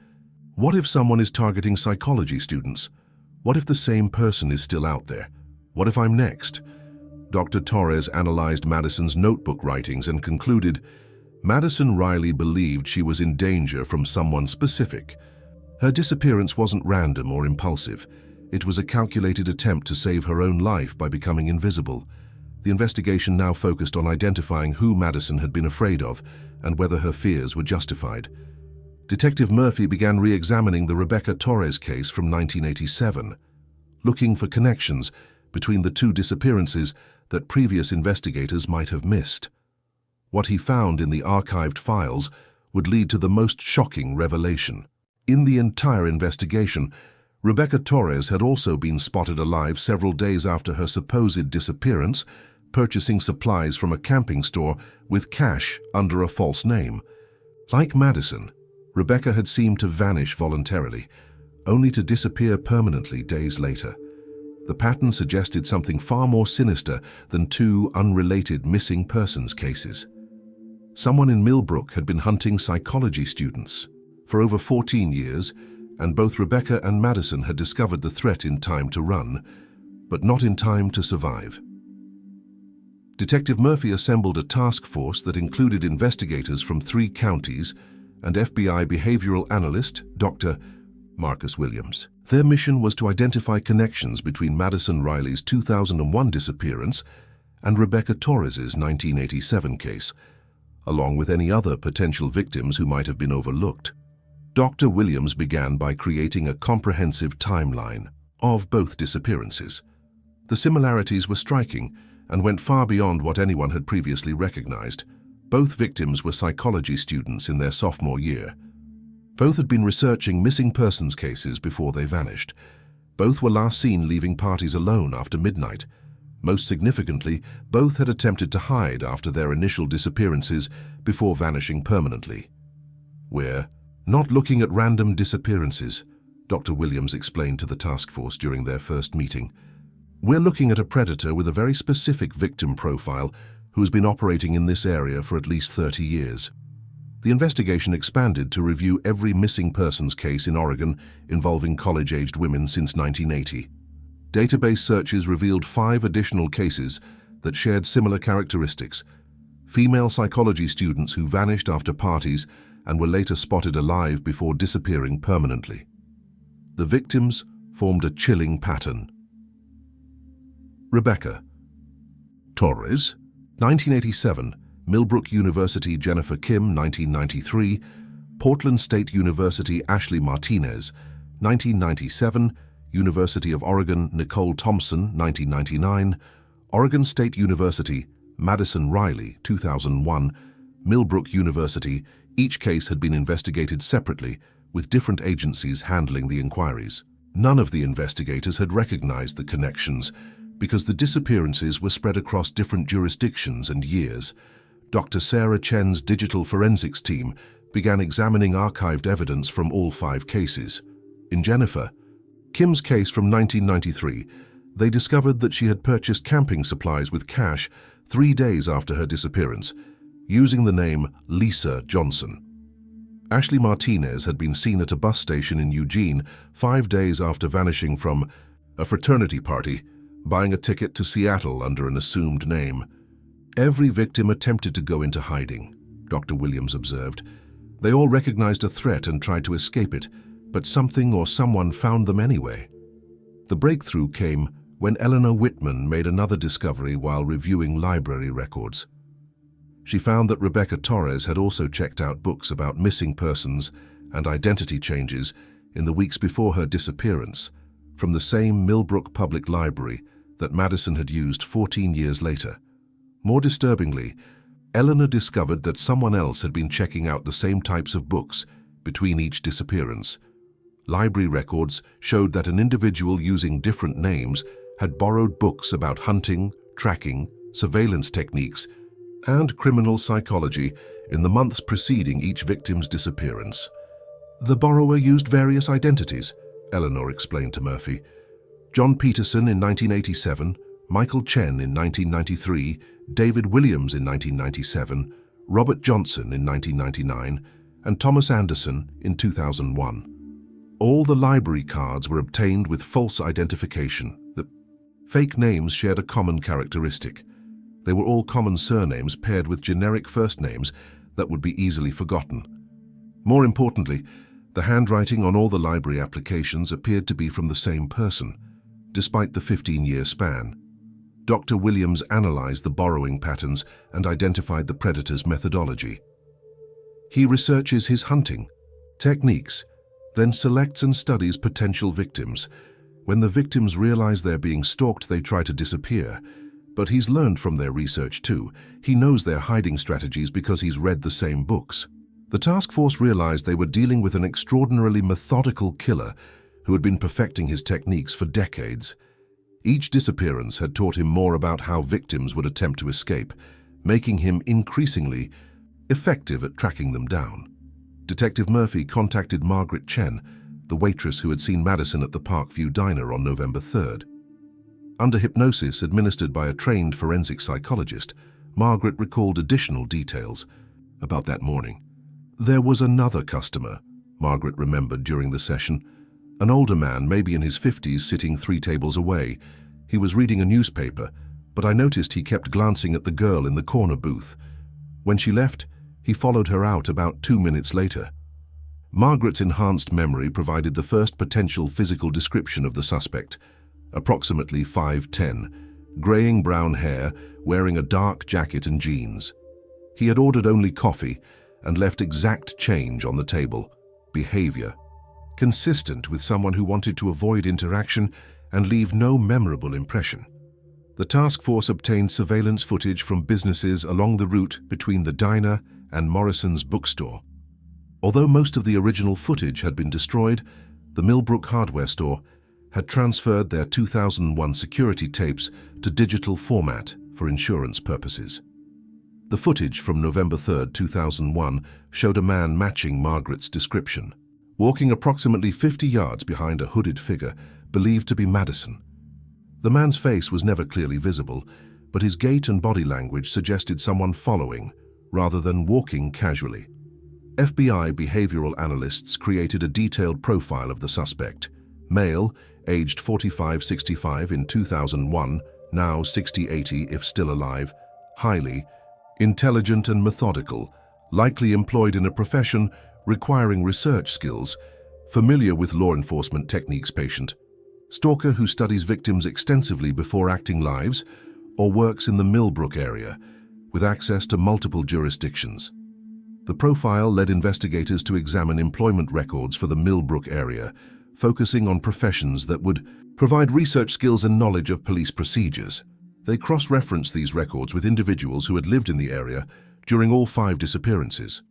What if someone is targeting psychology students? What if the same person is still out there? What if I'm next? Dr. Torres analyzed Madison's notebook writings and concluded, Madison Riley believed she was in danger from someone specific. Her disappearance wasn't random or impulsive. It was a calculated attempt to save her own life by becoming invisible. The investigation now focused on identifying who Madison had been afraid of and whether her fears were justified. Detective Murphy began re-examining the Rebecca Torres case from 1987, looking for connections between the two disappearances that previous investigators might have missed. What he found in the archived files would lead to the most shocking revelation. In the entire investigation, Rebecca Torres had also been spotted alive several days after her supposed disappearance, purchasing supplies from a camping store with cash under a false name. Like Madison, Rebecca had seemed to vanish voluntarily, only to disappear permanently days later. The pattern suggested something far more sinister than two unrelated missing persons cases. Someone in Millbrook had been hunting psychology students for over 14 years, and both Rebecca and Madison had discovered the threat in time to run, but not in time to survive. Detective Murphy assembled a task force that included investigators from 3 counties and FBI behavioral analyst, Dr. Marcus Williams. Their mission was to identify connections between Madison Riley's 2001 disappearance and Rebecca Torres's 1987 case, along with any other potential victims who might have been overlooked. Dr. Williams began by creating a comprehensive timeline of both disappearances. The similarities were striking and went far beyond what anyone had previously recognized. Both victims were psychology students in their sophomore year. Both had been researching missing persons cases before they vanished. Both were last seen leaving parties alone after midnight. Most significantly, both had attempted to hide after their initial disappearances before vanishing permanently. We're not looking at random disappearances, Dr. Williams explained to the task force during their first meeting. We're looking at a predator with a very specific victim profile who's been operating in this area for at least 30 years. The investigation expanded to review every missing persons case in Oregon involving college-aged women since 1980. Database searches revealed 5 additional cases that shared similar characteristics: female psychology students who vanished after parties and were later spotted alive before disappearing permanently. The victims formed a chilling pattern. Rebecca Torres, 1987, Millbrook University Jennifer Kim, 1993, Portland State University Ashley Martinez, 1997, University of Oregon Nicole Thompson, 1999, Oregon State University Madison Riley, 2001, Millbrook University. Each case had been investigated separately, with different agencies handling the inquiries. None of the investigators had recognized the connections because the disappearances were spread across different jurisdictions and years. Dr. Sarah Chen's digital forensics team began examining archived evidence from all 5 cases. In Jennifer Kim's case from 1993, they discovered that she had purchased camping supplies with cash 3 days after her disappearance, using the name Lisa Johnson. Ashley Martinez had been seen at a bus station in Eugene 5 days after vanishing from a fraternity party, buying a ticket to Seattle under an assumed name. Every victim attempted to go into hiding, Dr. Williams observed. They all recognized a threat and tried to escape it, but something or someone found them anyway. The breakthrough came when Eleanor Whitman made another discovery while reviewing library records. She found that Rebecca Torres had also checked out books about missing persons and identity changes in the weeks before her disappearance from the same Millbrook Public Library that Madison had used 14 years later. More disturbingly, Eleanor discovered that someone else had been checking out the same types of books between each disappearance. Library records showed that an individual using different names had borrowed books about hunting, tracking, surveillance techniques, and criminal psychology in the months preceding each victim's disappearance. The borrower used various identities, Eleanor explained to Murphy. John Peterson in 1987, Michael Chen in 1993, David Williams in 1997, Robert Johnson in 1999, and Thomas Anderson in 2001. All the library cards were obtained with false identification. The fake names shared a common characteristic. They were all common surnames paired with generic first names that would be easily forgotten. More importantly, the handwriting on all the library applications appeared to be from the same person, despite the 15-year span. Dr. Williams analyzed the borrowing patterns and identified the predator's methodology. He researches his hunting techniques, then selects and studies potential victims. When the victims realize they're being stalked, they try to disappear. But he's learned from their research too. He knows their hiding strategies because he's read the same books. The task force realized they were dealing with an extraordinarily methodical killer who had been perfecting his techniques for decades. Each disappearance had taught him more about how victims would attempt to escape, making him increasingly effective at tracking them down. Detective Murphy contacted Margaret Chen, the waitress who had seen Madison at the Parkview Diner on November 3rd. Under hypnosis administered by a trained forensic psychologist, Margaret recalled additional details about that morning. There was another customer, Margaret remembered during the session, an older man, maybe in his 50s, sitting 3 tables away. He was reading a newspaper, but I noticed he kept glancing at the girl in the corner booth. When she left, he followed her out about 2 minutes later. Margaret's enhanced memory provided the first potential physical description of the suspect. Approximately 5'10", graying brown hair, wearing a dark jacket and jeans. He had ordered only coffee and left exact change on the table. Behavior consistent with someone who wanted to avoid interaction and leave no memorable impression. The task force obtained surveillance footage from businesses along the route between the diner and Morrison's bookstore. Although most of the original footage had been destroyed, the Millbrook hardware store had transferred their 2001 security tapes to digital format for insurance purposes. The footage from November 3, 2001 showed a man matching Margaret's description, walking approximately 50 yards behind a hooded figure believed to be Madison. The man's face was never clearly visible, but his gait and body language suggested someone following rather than walking casually. FBI behavioral analysts created a detailed profile of the suspect. Male, aged 45-65 in 2001, now 60-80 if still alive, highly intelligent and methodical, likely employed in a profession requiring research skills, familiar with law enforcement techniques. Patient, stalker who studies victims extensively before acting lives, or works in the Millbrook area, with access to multiple jurisdictions. The profile led investigators to examine employment records for the Millbrook area, focusing on professions that would provide research skills and knowledge of police procedures. They cross-referenced these records with individuals who had lived in the area during all 5 disappearances.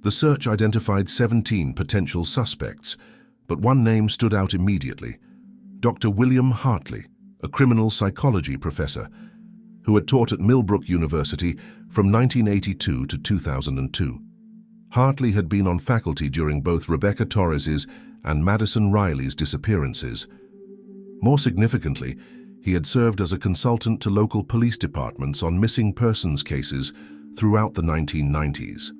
The search identified 17 potential suspects, but one name stood out immediately: Dr. William Hartley, a criminal psychology professor who had taught at Millbrook University from 1982 to 2002. Hartley had been on faculty during both Rebecca Torres's and Madison Riley's disappearances. More significantly, he had served as a consultant to local police departments on missing persons cases throughout the 1990s.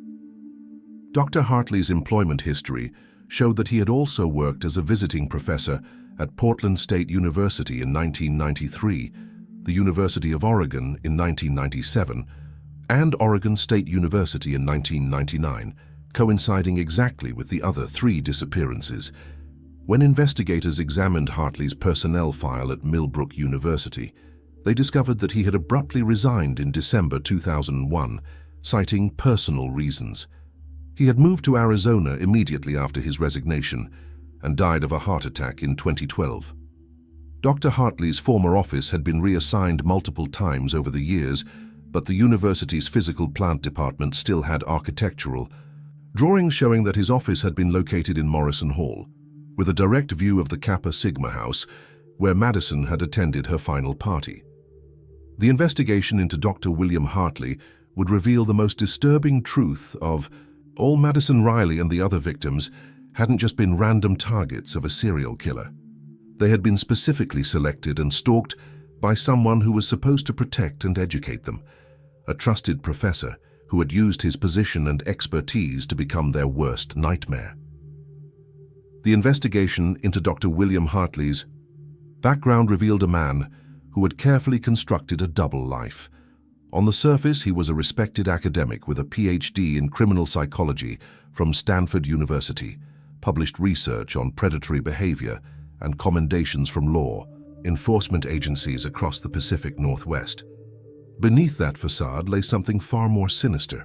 Dr. Hartley's employment history showed that he had also worked as a visiting professor at Portland State University in 1993, the University of Oregon in 1997, and Oregon State University in 1999, coinciding exactly with the other 3 disappearances. When investigators examined Hartley's personnel file at Millbrook University, they discovered that he had abruptly resigned in December 2001, citing personal reasons. He had moved to Arizona immediately after his resignation and died of a heart attack in 2012. Dr. Hartley's former office had been reassigned multiple times over the years, but the university's physical plant department still had architectural drawings showing that his office had been located in Morrison Hall, with a direct view of the Kappa Sigma house, where Madison had attended her final party. The investigation into Dr. William Hartley would reveal the most disturbing truth of all Madison Riley and the other victims hadn't just been random targets of a serial killer. They had been specifically selected and stalked by someone who was supposed to protect and educate them, a trusted professor who had used his position and expertise to become their worst nightmare. The investigation into Dr. William Hartley's background revealed a man who had carefully constructed a double life. On the surface, he was a respected academic with a PhD in criminal psychology from Stanford University, published research on predatory behavior, and commendations from law enforcement agencies across the Pacific Northwest. Beneath that facade lay something far more sinister.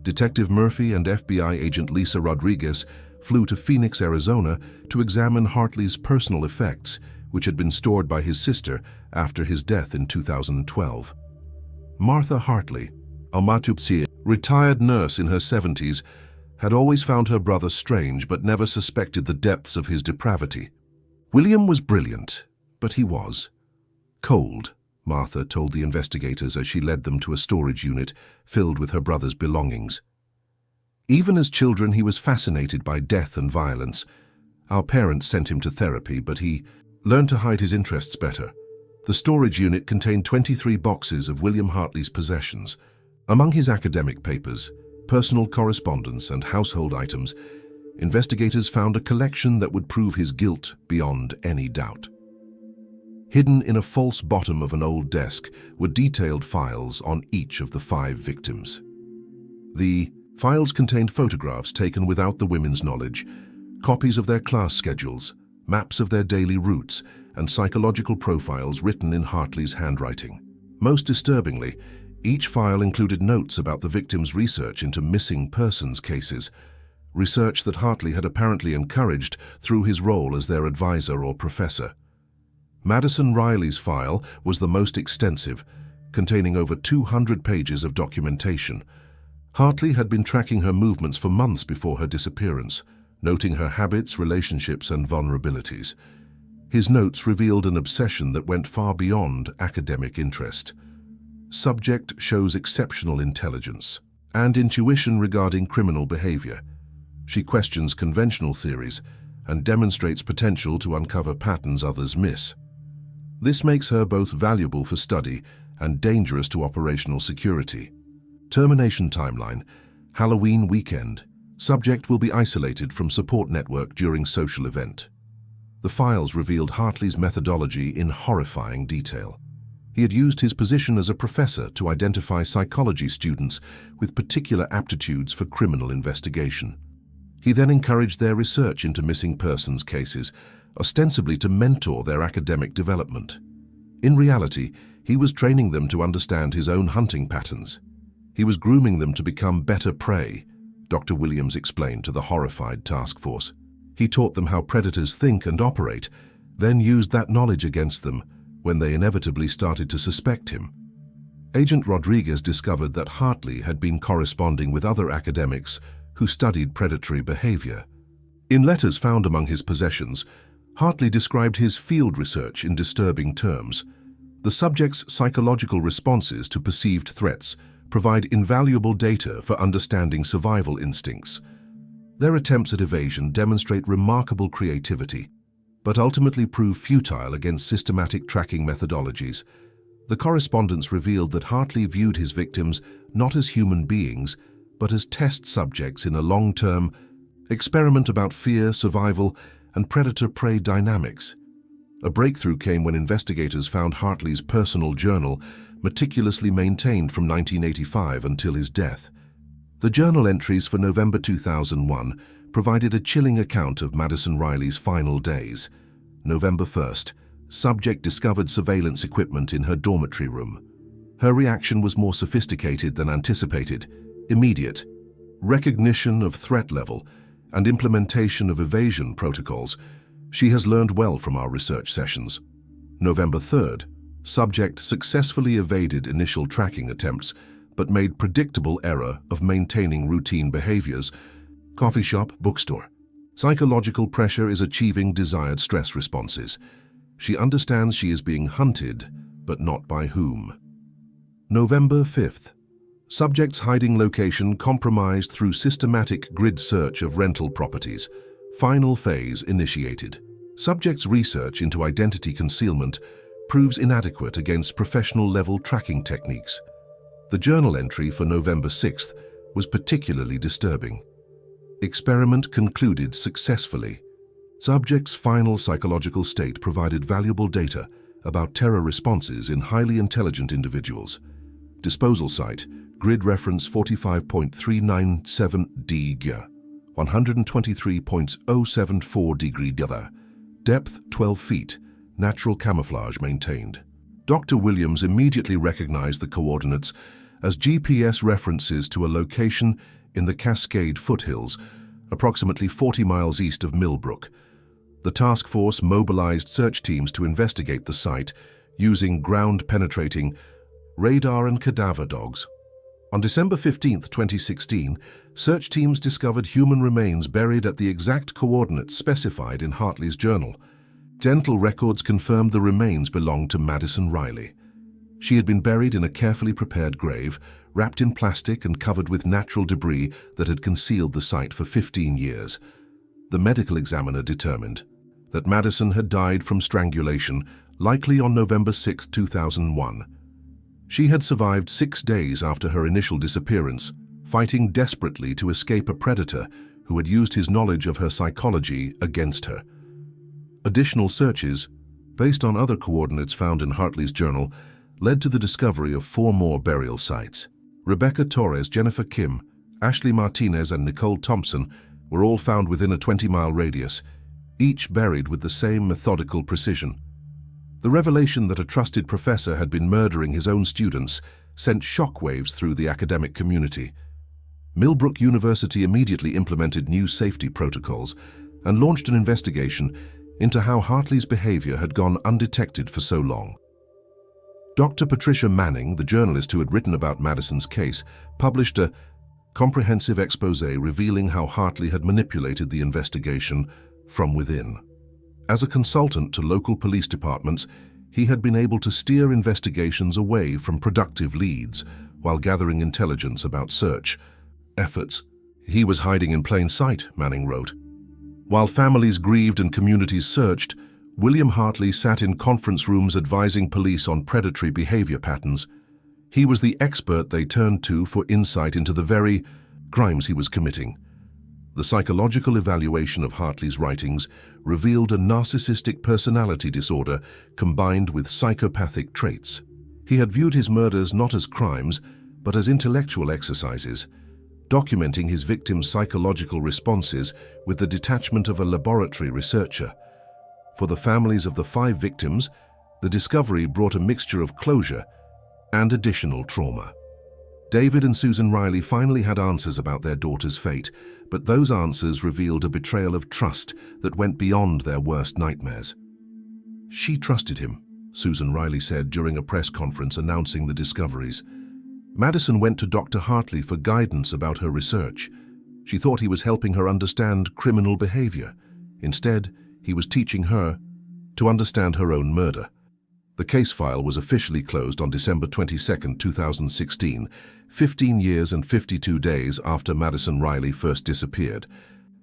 Detective Murphy and FBI agent Lisa Rodriguez flew to Phoenix, Arizona to examine Hartley's personal effects, which had been stored by his sister after his death in 2012. Martha Hartley, a Matupsi, retired nurse in her 70s, had always found her brother strange but never suspected the depths of his depravity. William was brilliant, but he was cold, Martha told the investigators as she led them to a storage unit filled with her brother's belongings. Even as children, he was fascinated by death and violence. Our parents sent him to therapy, but he learned to hide his interests better. The storage unit contained 23 boxes of William Hartley's possessions. Among his academic papers, personal correspondence, and household items, investigators found a collection that would prove his guilt beyond any doubt. Hidden in a false bottom of an old desk were detailed files on each of the 5 victims. The files contained photographs taken without the women's knowledge, copies of their class schedules, maps of their daily routes, and psychological profiles written in Hartley's handwriting. Most disturbingly, each file included notes about the victim's research into missing persons cases, research that Hartley had apparently encouraged through his role as their advisor or professor. Madison Riley's file was the most extensive, containing over 200 pages of documentation. Hartley had been tracking her movements for months before her disappearance, noting her habits, relationships, and vulnerabilities. His notes revealed an obsession that went far beyond academic interest. Subject shows exceptional intelligence and intuition regarding criminal behavior. She questions conventional theories and demonstrates potential to uncover patterns others miss. This makes her both valuable for study and dangerous to operational security. Termination timeline: Halloween weekend. Subject will be isolated from support network during social event. The files revealed Hartley's methodology in horrifying detail. He had used his position as a professor to identify psychology students with particular aptitudes for criminal investigation. He then encouraged their research into missing persons cases, ostensibly to mentor their academic development. In reality, he was training them to understand his own hunting patterns. He was grooming them to become better prey, Dr. Williams explained to the horrified task force. He taught them how predators think and operate, then used that knowledge against them when they inevitably started to suspect him. Agent Rodriguez discovered that Hartley had been corresponding with other academics who studied predatory behavior. In letters found among his possessions, Hartley described his field research in disturbing terms. The subject's psychological responses to perceived threats provide invaluable data for understanding survival instincts. Their attempts at evasion demonstrate remarkable creativity, but ultimately prove futile against systematic tracking methodologies. The correspondence revealed that Hartley viewed his victims not as human beings, but as test subjects in a long-term experiment about fear, survival, and predator-prey dynamics. A breakthrough came when investigators found Hartley's personal journal meticulously maintained from 1985 until his death. The journal entries for November 2001 provided a chilling account of Madison Riley's final days. November 1st, subject discovered surveillance equipment in her dormitory room. Her reaction was more sophisticated than anticipated, immediate. Recognition of threat level and implementation of evasion protocols. She has learned well from our research sessions. November 3rd, subject successfully evaded initial tracking attempts, but made predictable error of maintaining routine behaviors. Coffee shop, bookstore. Psychological pressure is achieving desired stress responses. She understands she is being hunted, but not by whom. November 5th. Subject's hiding location compromised through systematic grid search of rental properties. Final phase initiated. Subject's research into identity concealment proves inadequate against professional-level tracking techniques. The journal entry for November 6th was particularly disturbing. Experiment concluded successfully. Subjects' final psychological state provided valuable data about terror responses in highly intelligent individuals. Disposal site, grid reference 45.397 degree, 123.074 degree. Depth 12 feet, natural camouflage maintained. Dr. Williams immediately recognized the coordinates as GPS references to a location in the Cascade foothills, approximately 40 miles east of Millbrook. The task force mobilized search teams to investigate the site using ground-penetrating radar and cadaver dogs. On December 15, 2016, search teams discovered human remains buried at the exact coordinates specified in Hartley's journal. Dental records confirmed the remains belonged to Madison Riley. She had been buried in a carefully prepared grave, wrapped in plastic and covered with natural debris that had concealed the site for 15 years. The medical examiner determined that Madison had died from strangulation, likely on November 6, 2001. She had survived 6 days after her initial disappearance, fighting desperately to escape a predator who had used his knowledge of her psychology against her. Additional searches, based on other coordinates found in Hartley's journal, led to the discovery of 4 more burial sites. Rebecca Torres, Jennifer Kim, Ashley Martinez, and Nicole Thompson were all found within a 20-mile radius, each buried with the same methodical precision. The revelation that a trusted professor had been murdering his own students sent shockwaves through the academic community. Millbrook University immediately implemented new safety protocols and launched an investigation into how Hartley's behavior had gone undetected for so long. Dr. Patricia Manning, the journalist who had written about Madison's case, published a comprehensive expose revealing how Hartley had manipulated the investigation from within. As a consultant to local police departments, he had been able to steer investigations away from productive leads while gathering intelligence about search efforts. He was hiding in plain sight, Manning wrote. While families grieved and communities searched, William Hartley sat in conference rooms advising police on predatory behavior patterns. He was the expert they turned to for insight into the very crimes he was committing. The psychological evaluation of Hartley's writings revealed a narcissistic personality disorder combined with psychopathic traits. He had viewed his murders not as crimes, but as intellectual exercises, documenting his victims' psychological responses with the detachment of a laboratory researcher. For the families of the 5 victims, the discovery brought a mixture of closure and additional trauma. David and Susan Riley finally had answers about their daughter's fate, but those answers revealed a betrayal of trust that went beyond their worst nightmares. She trusted him, Susan Riley said during a press conference announcing the discoveries. Madison went to Dr. Hartley for guidance about her research. She thought he was helping her understand criminal behavior. Instead, he was teaching her to understand her own murder. The case file was officially closed on December 22, 2016, 15 years and 52 days after Madison Riley first disappeared.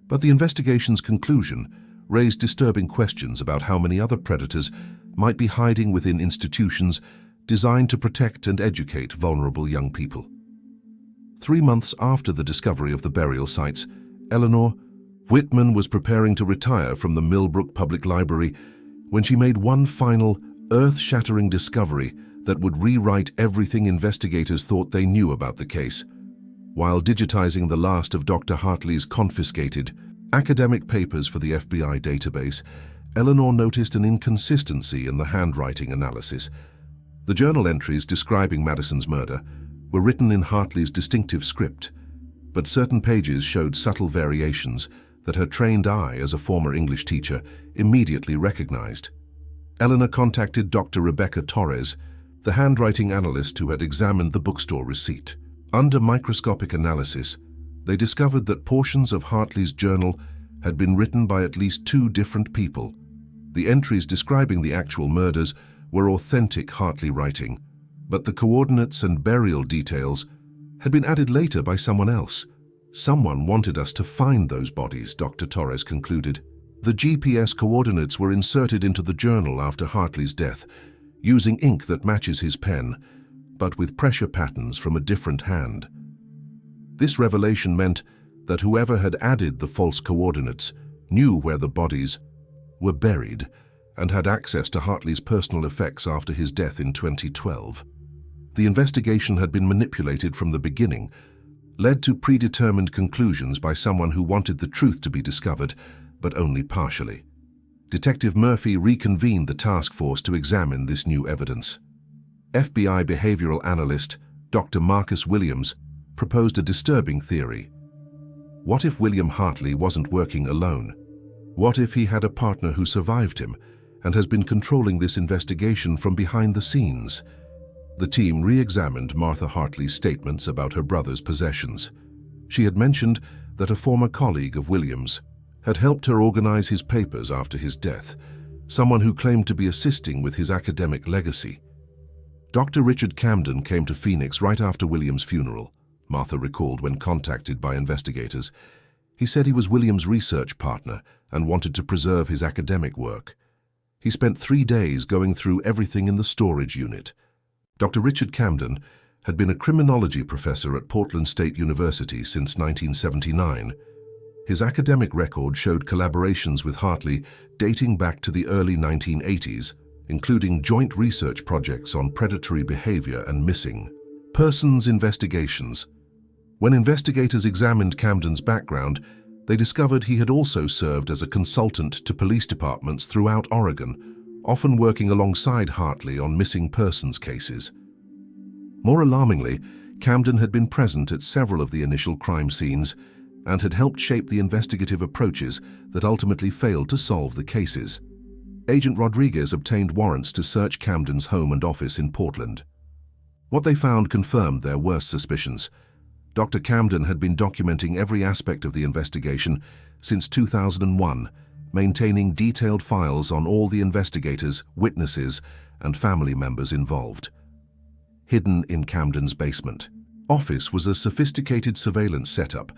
But the investigation's conclusion raised disturbing questions about how many other predators might be hiding within institutions designed to protect and educate vulnerable young people. 3 months after the discovery of the burial sites, Eleanor Whitman was preparing to retire from the Millbrook Public Library when she made one final, earth-shattering discovery that would rewrite everything investigators thought they knew about the case. While digitizing the last of Dr. Hartley's confiscated academic papers for the FBI database, Eleanor noticed an inconsistency in the handwriting analysis. The journal entries describing Madison's murder were written in Hartley's distinctive script, but certain pages showed subtle variations that her trained eye as a former English teacher immediately recognized. Eleanor contacted Dr. Rebecca Torres, the handwriting analyst who had examined the bookstore receipt. Under microscopic analysis, they discovered that portions of Hartley's journal had been written by at least 2 different people. The entries describing the actual murders were authentic Hartley writing, but the coordinates and burial details had been added later by someone else. Someone wanted us to find those bodies, Dr. Torres concluded. The GPS coordinates were inserted into the journal after Hartley's death, using ink that matches his pen, but with pressure patterns from a different hand. This revelation meant that whoever had added the false coordinates knew where the bodies were buried and had access to Hartley's personal effects after his death in 2012. The investigation had been manipulated from the beginning, led to predetermined conclusions by someone who wanted the truth to be discovered, but only partially. Detective Murphy reconvened the task force to examine this new evidence. FBI behavioral analyst Dr. Marcus Williams proposed a disturbing theory. What if William Hartley wasn't working alone? What if he had a partner who survived him and has been controlling this investigation from behind the scenes? The team re-examined Martha Hartley's statements about her brother's possessions. She had mentioned that a former colleague of Williams had helped her organize his papers after his death, someone who claimed to be assisting with his academic legacy. Dr. Richard Camden came to Phoenix right after William's funeral, Martha recalled when contacted by investigators. He said he was William's research partner and wanted to preserve his academic work. He spent 3 days going through everything in the storage unit. Dr. Richard Camden had been a criminology professor at Portland State University since 1979. His academic record showed collaborations with Hartley dating back to the early 1980s, including joint research projects on predatory behavior and missing persons investigations. When investigators examined Camden's background, they discovered he had also served as a consultant to police departments throughout Oregon, often working alongside Hartley on missing persons cases. More alarmingly, Camden had been present at several of the initial crime scenes and had helped shape the investigative approaches that ultimately failed to solve the cases. Agent Rodriguez obtained warrants to search Camden's home and office in Portland. What they found confirmed their worst suspicions. Dr. Camden had been documenting every aspect of the investigation since 2001, maintaining detailed files on all the investigators, witnesses, and family members involved. Hidden in Camden's basement office was a sophisticated surveillance setup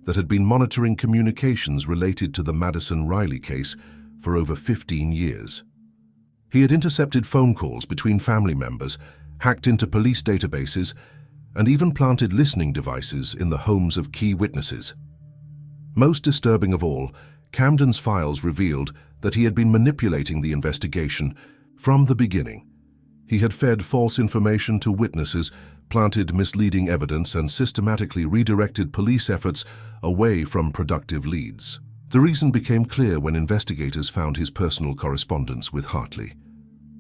that had been monitoring communications related to the Madison Riley case for over 15 years. He had intercepted phone calls between family members, hacked into police databases, and even planted listening devices in the homes of key witnesses. Most disturbing of all, Camden's files revealed that he had been manipulating the investigation from the beginning. He had fed false information to witnesses, planted misleading evidence, and systematically redirected police efforts away from productive leads. The reason became clear when investigators found his personal correspondence with Hartley.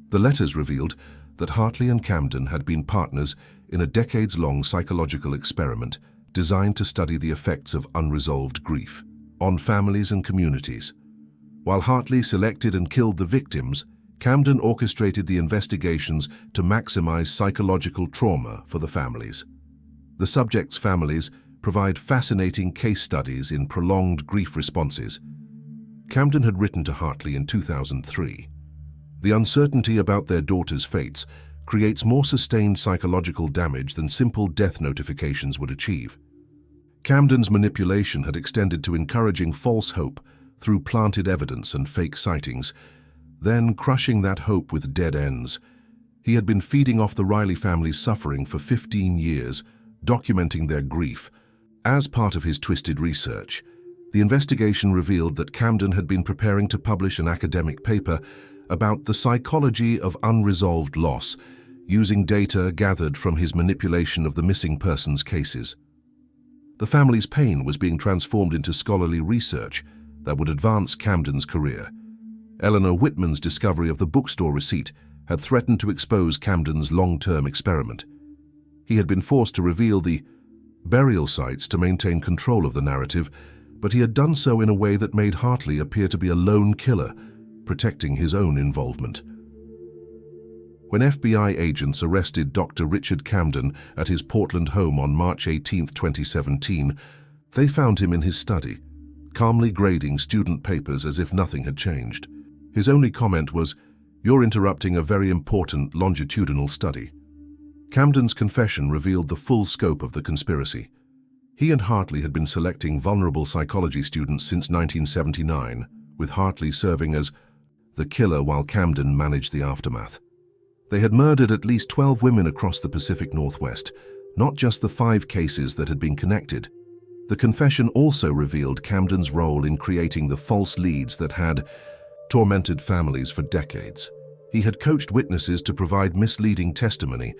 The letters revealed that Hartley and Camden had been partners in a decades-long psychological experiment designed to study the effects of unresolved grief on families and communities. While Hartley selected and killed the victims, Camden orchestrated the investigations to maximize psychological trauma for the families. The subjects' families provide fascinating case studies in prolonged grief responses. Camden had written to Hartley in 2003. The uncertainty about their daughter's fates creates more sustained psychological damage than simple death notifications would achieve. Camden's manipulation had extended to encouraging false hope through planted evidence and fake sightings, then crushing that hope with dead ends. He had been feeding off the Riley family's suffering for 15 years, documenting their grief. As part of his twisted research, the investigation revealed that Camden had been preparing to publish an academic paper about the psychology of unresolved loss, using data gathered from his manipulation of the missing persons cases. The family's pain was being transformed into scholarly research that would advance Camden's career. Eleanor Whitman's discovery of the bookstore receipt had threatened to expose Camden's long-term experiment. He had been forced to reveal the burial sites to maintain control of the narrative, but he had done so in a way that made Hartley appear to be a lone killer, protecting his own involvement. When FBI agents arrested Dr. Richard Camden at his Portland home on March 18, 2017, they found him in his study, calmly grading student papers as if nothing had changed. His only comment was, "You're interrupting a very important longitudinal study." Camden's confession revealed the full scope of the conspiracy. He and Hartley had been selecting vulnerable psychology students since 1979, with Hartley serving as the killer while Camden managed the aftermath. They had murdered at least 12 women across the Pacific Northwest, not just the 5 cases that had been connected. The confession also revealed Camden's role in creating the false leads that had tormented families for decades. He had coached witnesses to provide misleading testimony,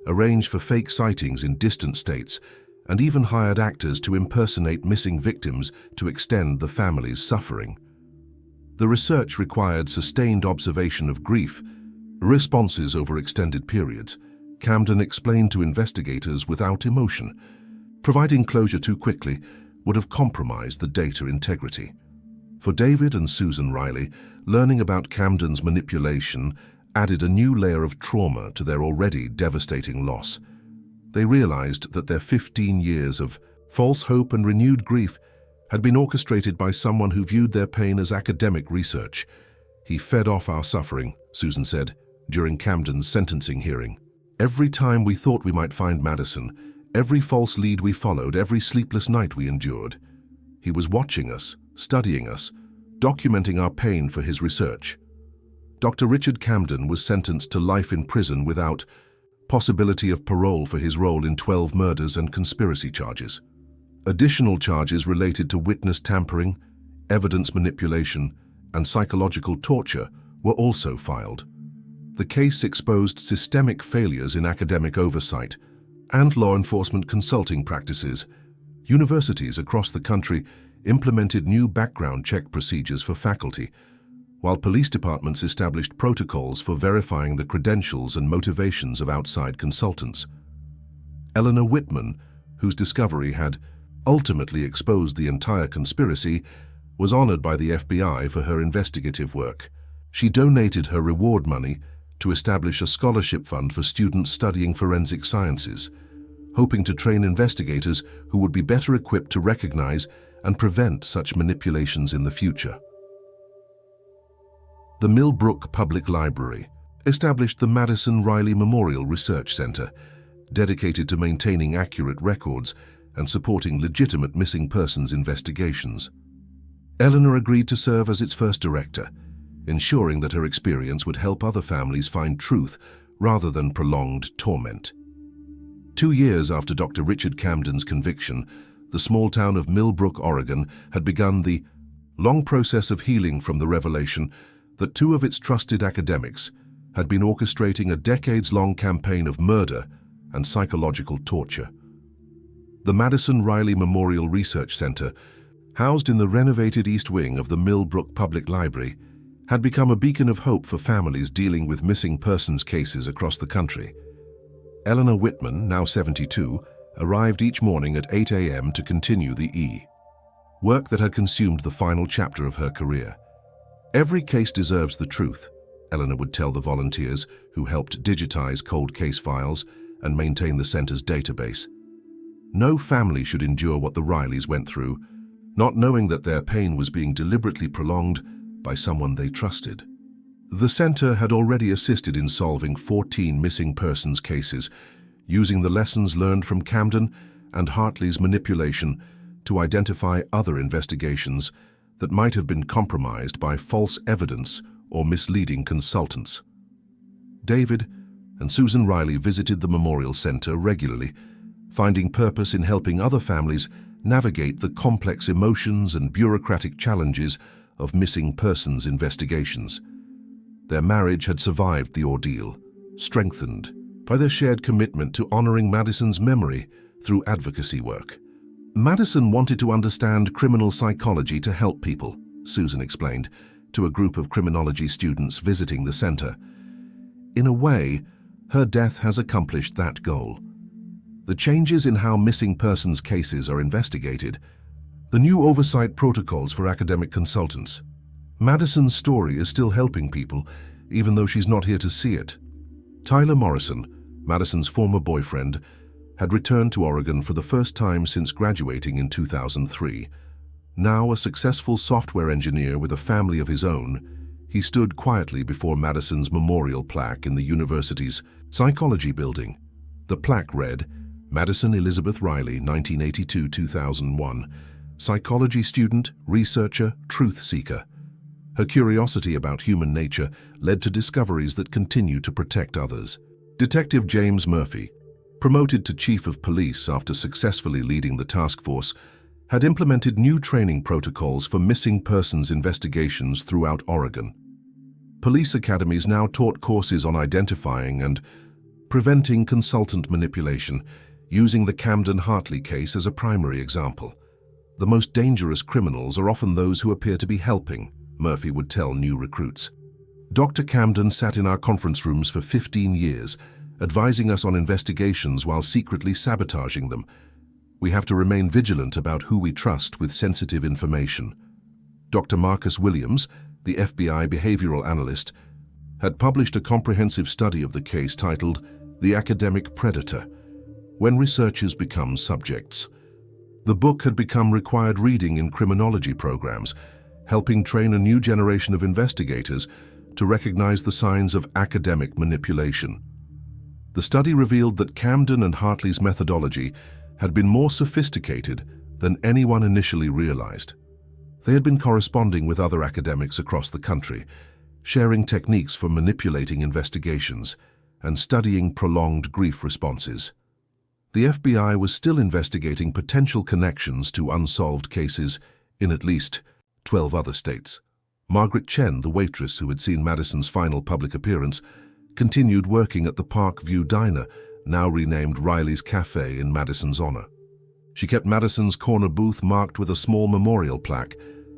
arranged for fake sightings in distant states, and even hired actors to impersonate missing victims to extend the family's suffering. The research required sustained observation of grief, responses over extended periods. Camden explained to investigators without emotion. Providing closure too quickly would have compromised the data integrity. For David and Susan Riley, learning about Camden's manipulation added a new layer of trauma to their already devastating loss. They realized that their 15 years of false hope and renewed grief had been orchestrated by someone who viewed their pain as academic research. "He fed off our suffering," Susan said during Camden's sentencing hearing. "Every time we thought we might find Madison, every false lead we followed, every sleepless night we endured, he was watching us, studying us, documenting our pain for his research." Dr. Richard Camden was sentenced to life in prison without possibility of parole for his role in 12 murders and conspiracy charges. Additional charges related to witness tampering, evidence manipulation, and psychological torture were also filed. The case exposed systemic failures in academic oversight and law enforcement consulting practices. Universities across the country implemented new background check procedures for faculty, while police departments established protocols for verifying the credentials and motivations of outside consultants. Eleanor Whitman, whose discovery had ultimately exposed the entire conspiracy, was honored by the FBI for her investigative work. She donated her reward money to establish a scholarship fund for students studying forensic sciences, hoping to train investigators who would be better equipped to recognize and prevent such manipulations in the future. The Millbrook Public Library established the Madison Riley Memorial Research Center, dedicated to maintaining accurate records and supporting legitimate missing persons investigations. Eleanor agreed to serve as its first director, ensuring that her experience would help other families find truth rather than prolonged torment. 2 years after Dr. Richard Camden's conviction, the small town of Millbrook, Oregon, had begun the long process of healing from the revelation that 2 of its trusted academics had been orchestrating a decades-long campaign of murder and psychological torture. The Madison Riley Memorial Research Center, housed in the renovated East Wing of the Millbrook Public Library, had become a beacon of hope for families dealing with missing persons cases across the country. Eleanor Whitman, now 72, arrived each morning at 8 a.m. to continue the work that had consumed the final chapter of her career. "Every case deserves the truth," Eleanor would tell the volunteers who helped digitize cold case files and maintain the center's database. No family should endure what the Rileys went through, not knowing that their pain was being deliberately prolonged by someone they trusted. The center had already assisted in solving 14 missing persons cases, using the lessons learned from Camden and Hartley's manipulation to identify other investigations that might have been compromised by false evidence or misleading consultants. David and Susan Riley visited the Memorial Center regularly, finding purpose in helping other families navigate the complex emotions and bureaucratic challenges of missing persons investigations. Their marriage had survived the ordeal, strengthened by their shared commitment to honoring Madison's memory through advocacy work. Madison wanted to understand criminal psychology to help people, Susan explained to a group of criminology students visiting the center. In a way, her death has accomplished that goal. The changes in how missing persons cases are investigated, the new oversight protocols for academic consultants. Madison's story is still helping people, even though she's not here to see it. Tyler Morrison, Madison's former boyfriend, had returned to Oregon for the first time since graduating in 2003. Now a successful software engineer with a family of his own, he stood quietly before Madison's memorial plaque in the university's psychology building. The plaque read, "Madison Elizabeth Riley, 1982-2001, psychology student, researcher, truth seeker." Her curiosity about human nature led to discoveries that continue to protect others. Detective James Murphy, promoted to chief of police after successfully leading the task force, had implemented new training protocols for missing persons investigations throughout Oregon. Police academies now taught courses on identifying and preventing consultant manipulation, using the Camden-Hartley case as a primary example. The most dangerous criminals are often those who appear to be helping, Murphy would tell new recruits. Dr. Camden sat in our conference rooms for 15 years, advising us on investigations while secretly sabotaging them. We have to remain vigilant about who we trust with sensitive information. Dr. Marcus Williams, the FBI behavioral analyst, had published a comprehensive study of the case titled "The Academic Predator: When Researchers Become Subjects." The book had become required reading in criminology programs, helping train a new generation of investigators to recognize the signs of academic manipulation. The study revealed that Camden and Hartley's methodology had been more sophisticated than anyone initially realized. They had been corresponding with other academics across the country, sharing techniques for manipulating investigations and studying prolonged grief responses. The FBI was still investigating potential connections to unsolved cases in at least 12 other states. Margaret Chen, the waitress who had seen Madison's final public appearance, continued working at the Park View Diner, now renamed Riley's Cafe in Madison's honor. She kept Madison's corner booth marked with a small memorial plaque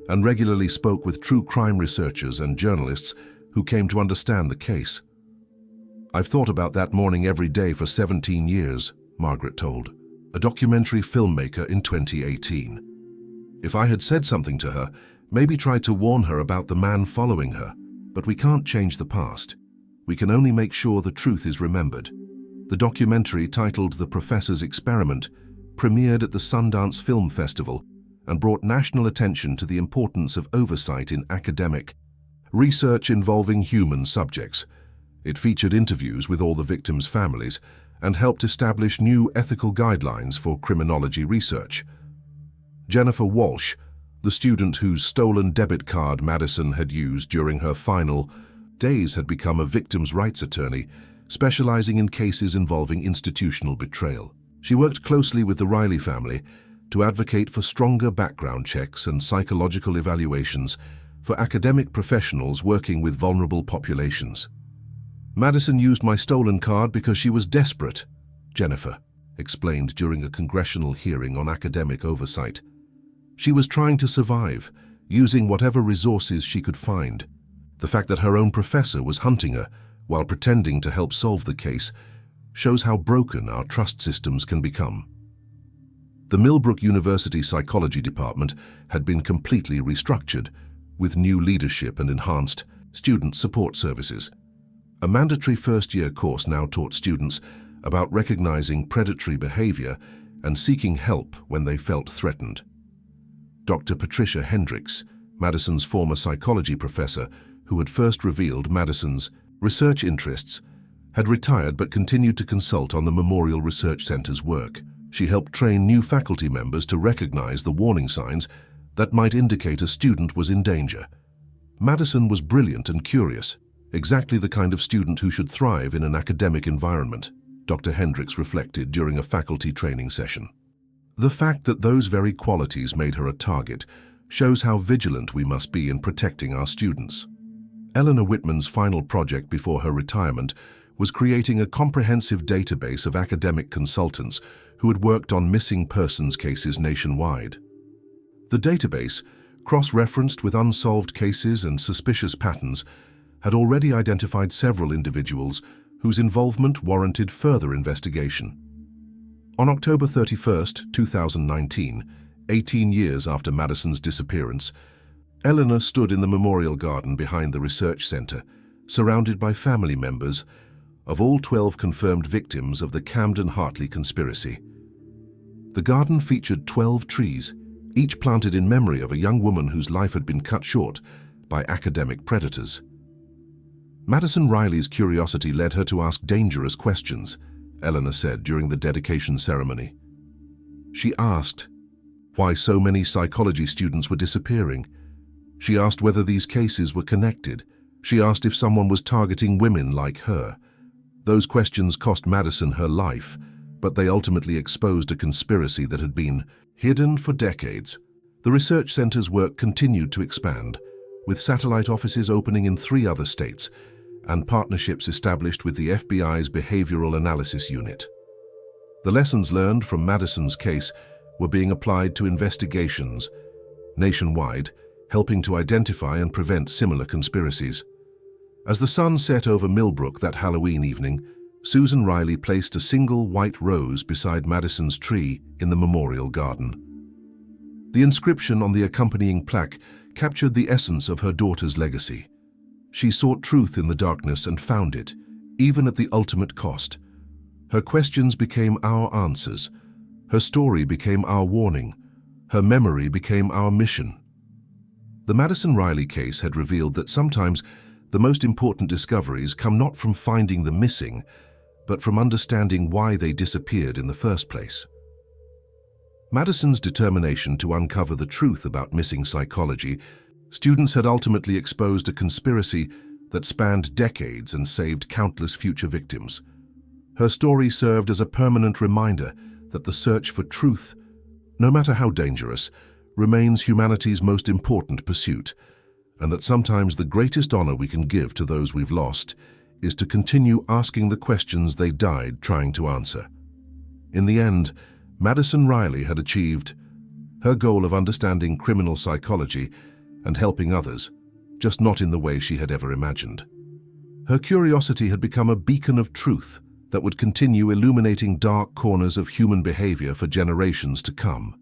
and regularly spoke with true crime researchers and journalists who came to understand the case. "I've thought about that morning every day for 17 years, Margaret told a documentary filmmaker in 2018. "If I had said something to her, maybe tried to warn her about the man following her, but we can't change the past. We can only make sure the truth is remembered." The documentary, titled The Professor's Experiment, premiered at the Sundance Film Festival and brought national attention to the importance of oversight in academic research involving human subjects. It featured interviews with all the victims' families and helped establish new ethical guidelines for criminology research. Jennifer Walsh, the student whose stolen debit card Madison had used during her final days, had become a victims' rights attorney, specializing in cases involving institutional betrayal. She worked closely with the Riley family to advocate for stronger background checks and psychological evaluations for academic professionals working with vulnerable populations. "Madison used my stolen card because she was desperate," Jennifer explained during a congressional hearing on academic oversight. "She was trying to survive, using whatever resources she could find. The fact that her own professor was hunting her while pretending to help solve the case shows how broken our trust systems can become." The Millbrook University Psychology Department had been completely restructured, with new leadership and enhanced student support services. A mandatory first-year course now taught students about recognizing predatory behavior and seeking help when they felt threatened. Dr. Patricia Hendricks, Madison's former psychology professor, who had first revealed Madison's research interests, had retired but continued to consult on the Memorial Research Center's work. She helped train new faculty members to recognize the warning signs that might indicate a student was in danger. Madison was brilliant and curious, exactly the kind of student who should thrive in an academic environment, Dr. Hendricks reflected during a faculty training session. The fact that those very qualities made her a target shows how vigilant we must be in protecting our students. Eleanor Whitman's final project before her retirement was creating a comprehensive database of academic consultants who had worked on missing persons cases nationwide. The database, cross-referenced with unsolved cases and suspicious patterns, had already identified several individuals whose involvement warranted further investigation. On October 31, 2019, 18 years after Madison's disappearance, Eleanor stood in the memorial garden behind the research center, surrounded by family members of all 12 confirmed victims of the Camden-Hartley conspiracy. The garden featured 12 trees, each planted in memory of a young woman whose life had been cut short by academic predators. Madison Riley's curiosity led her to ask dangerous questions, Eleanor said during the dedication ceremony. She asked why so many psychology students were disappearing. She asked whether these cases were connected. She asked if someone was targeting women like her. Those questions cost Madison her life, but they ultimately exposed a conspiracy that had been Hidden for decades, the research center's work continued to expand, with satellite offices opening in 3 other states and partnerships established with the FBI's Behavioral Analysis Unit. The lessons learned from Madison's case were being applied to investigations nationwide, helping to identify and prevent similar conspiracies. As the sun set over Millbrook that Halloween evening, Susan Riley placed a single white rose beside Madison's tree in the memorial garden. The inscription on the accompanying plaque captured the essence of her daughter's legacy. She sought truth in the darkness and found it, even at the ultimate cost. Her questions became our answers. Her story became our warning. Her memory became our mission. The Madison Riley case had revealed that sometimes the most important discoveries come not from finding the missing, but from understanding why they disappeared in the first place. Madison's determination to uncover the truth about missing psychology, students had ultimately exposed a conspiracy that spanned decades and saved countless future victims. Her story served as a permanent reminder that the search for truth, no matter how dangerous, remains humanity's most important pursuit, and that sometimes the greatest honor we can give to those we've lost is to continue asking the questions they died trying to answer. In the end, Madison Riley had achieved her goal of understanding criminal psychology and helping others, just not in the way she had ever imagined. Her curiosity had become a beacon of truth that would continue illuminating dark corners of human behavior for generations to come.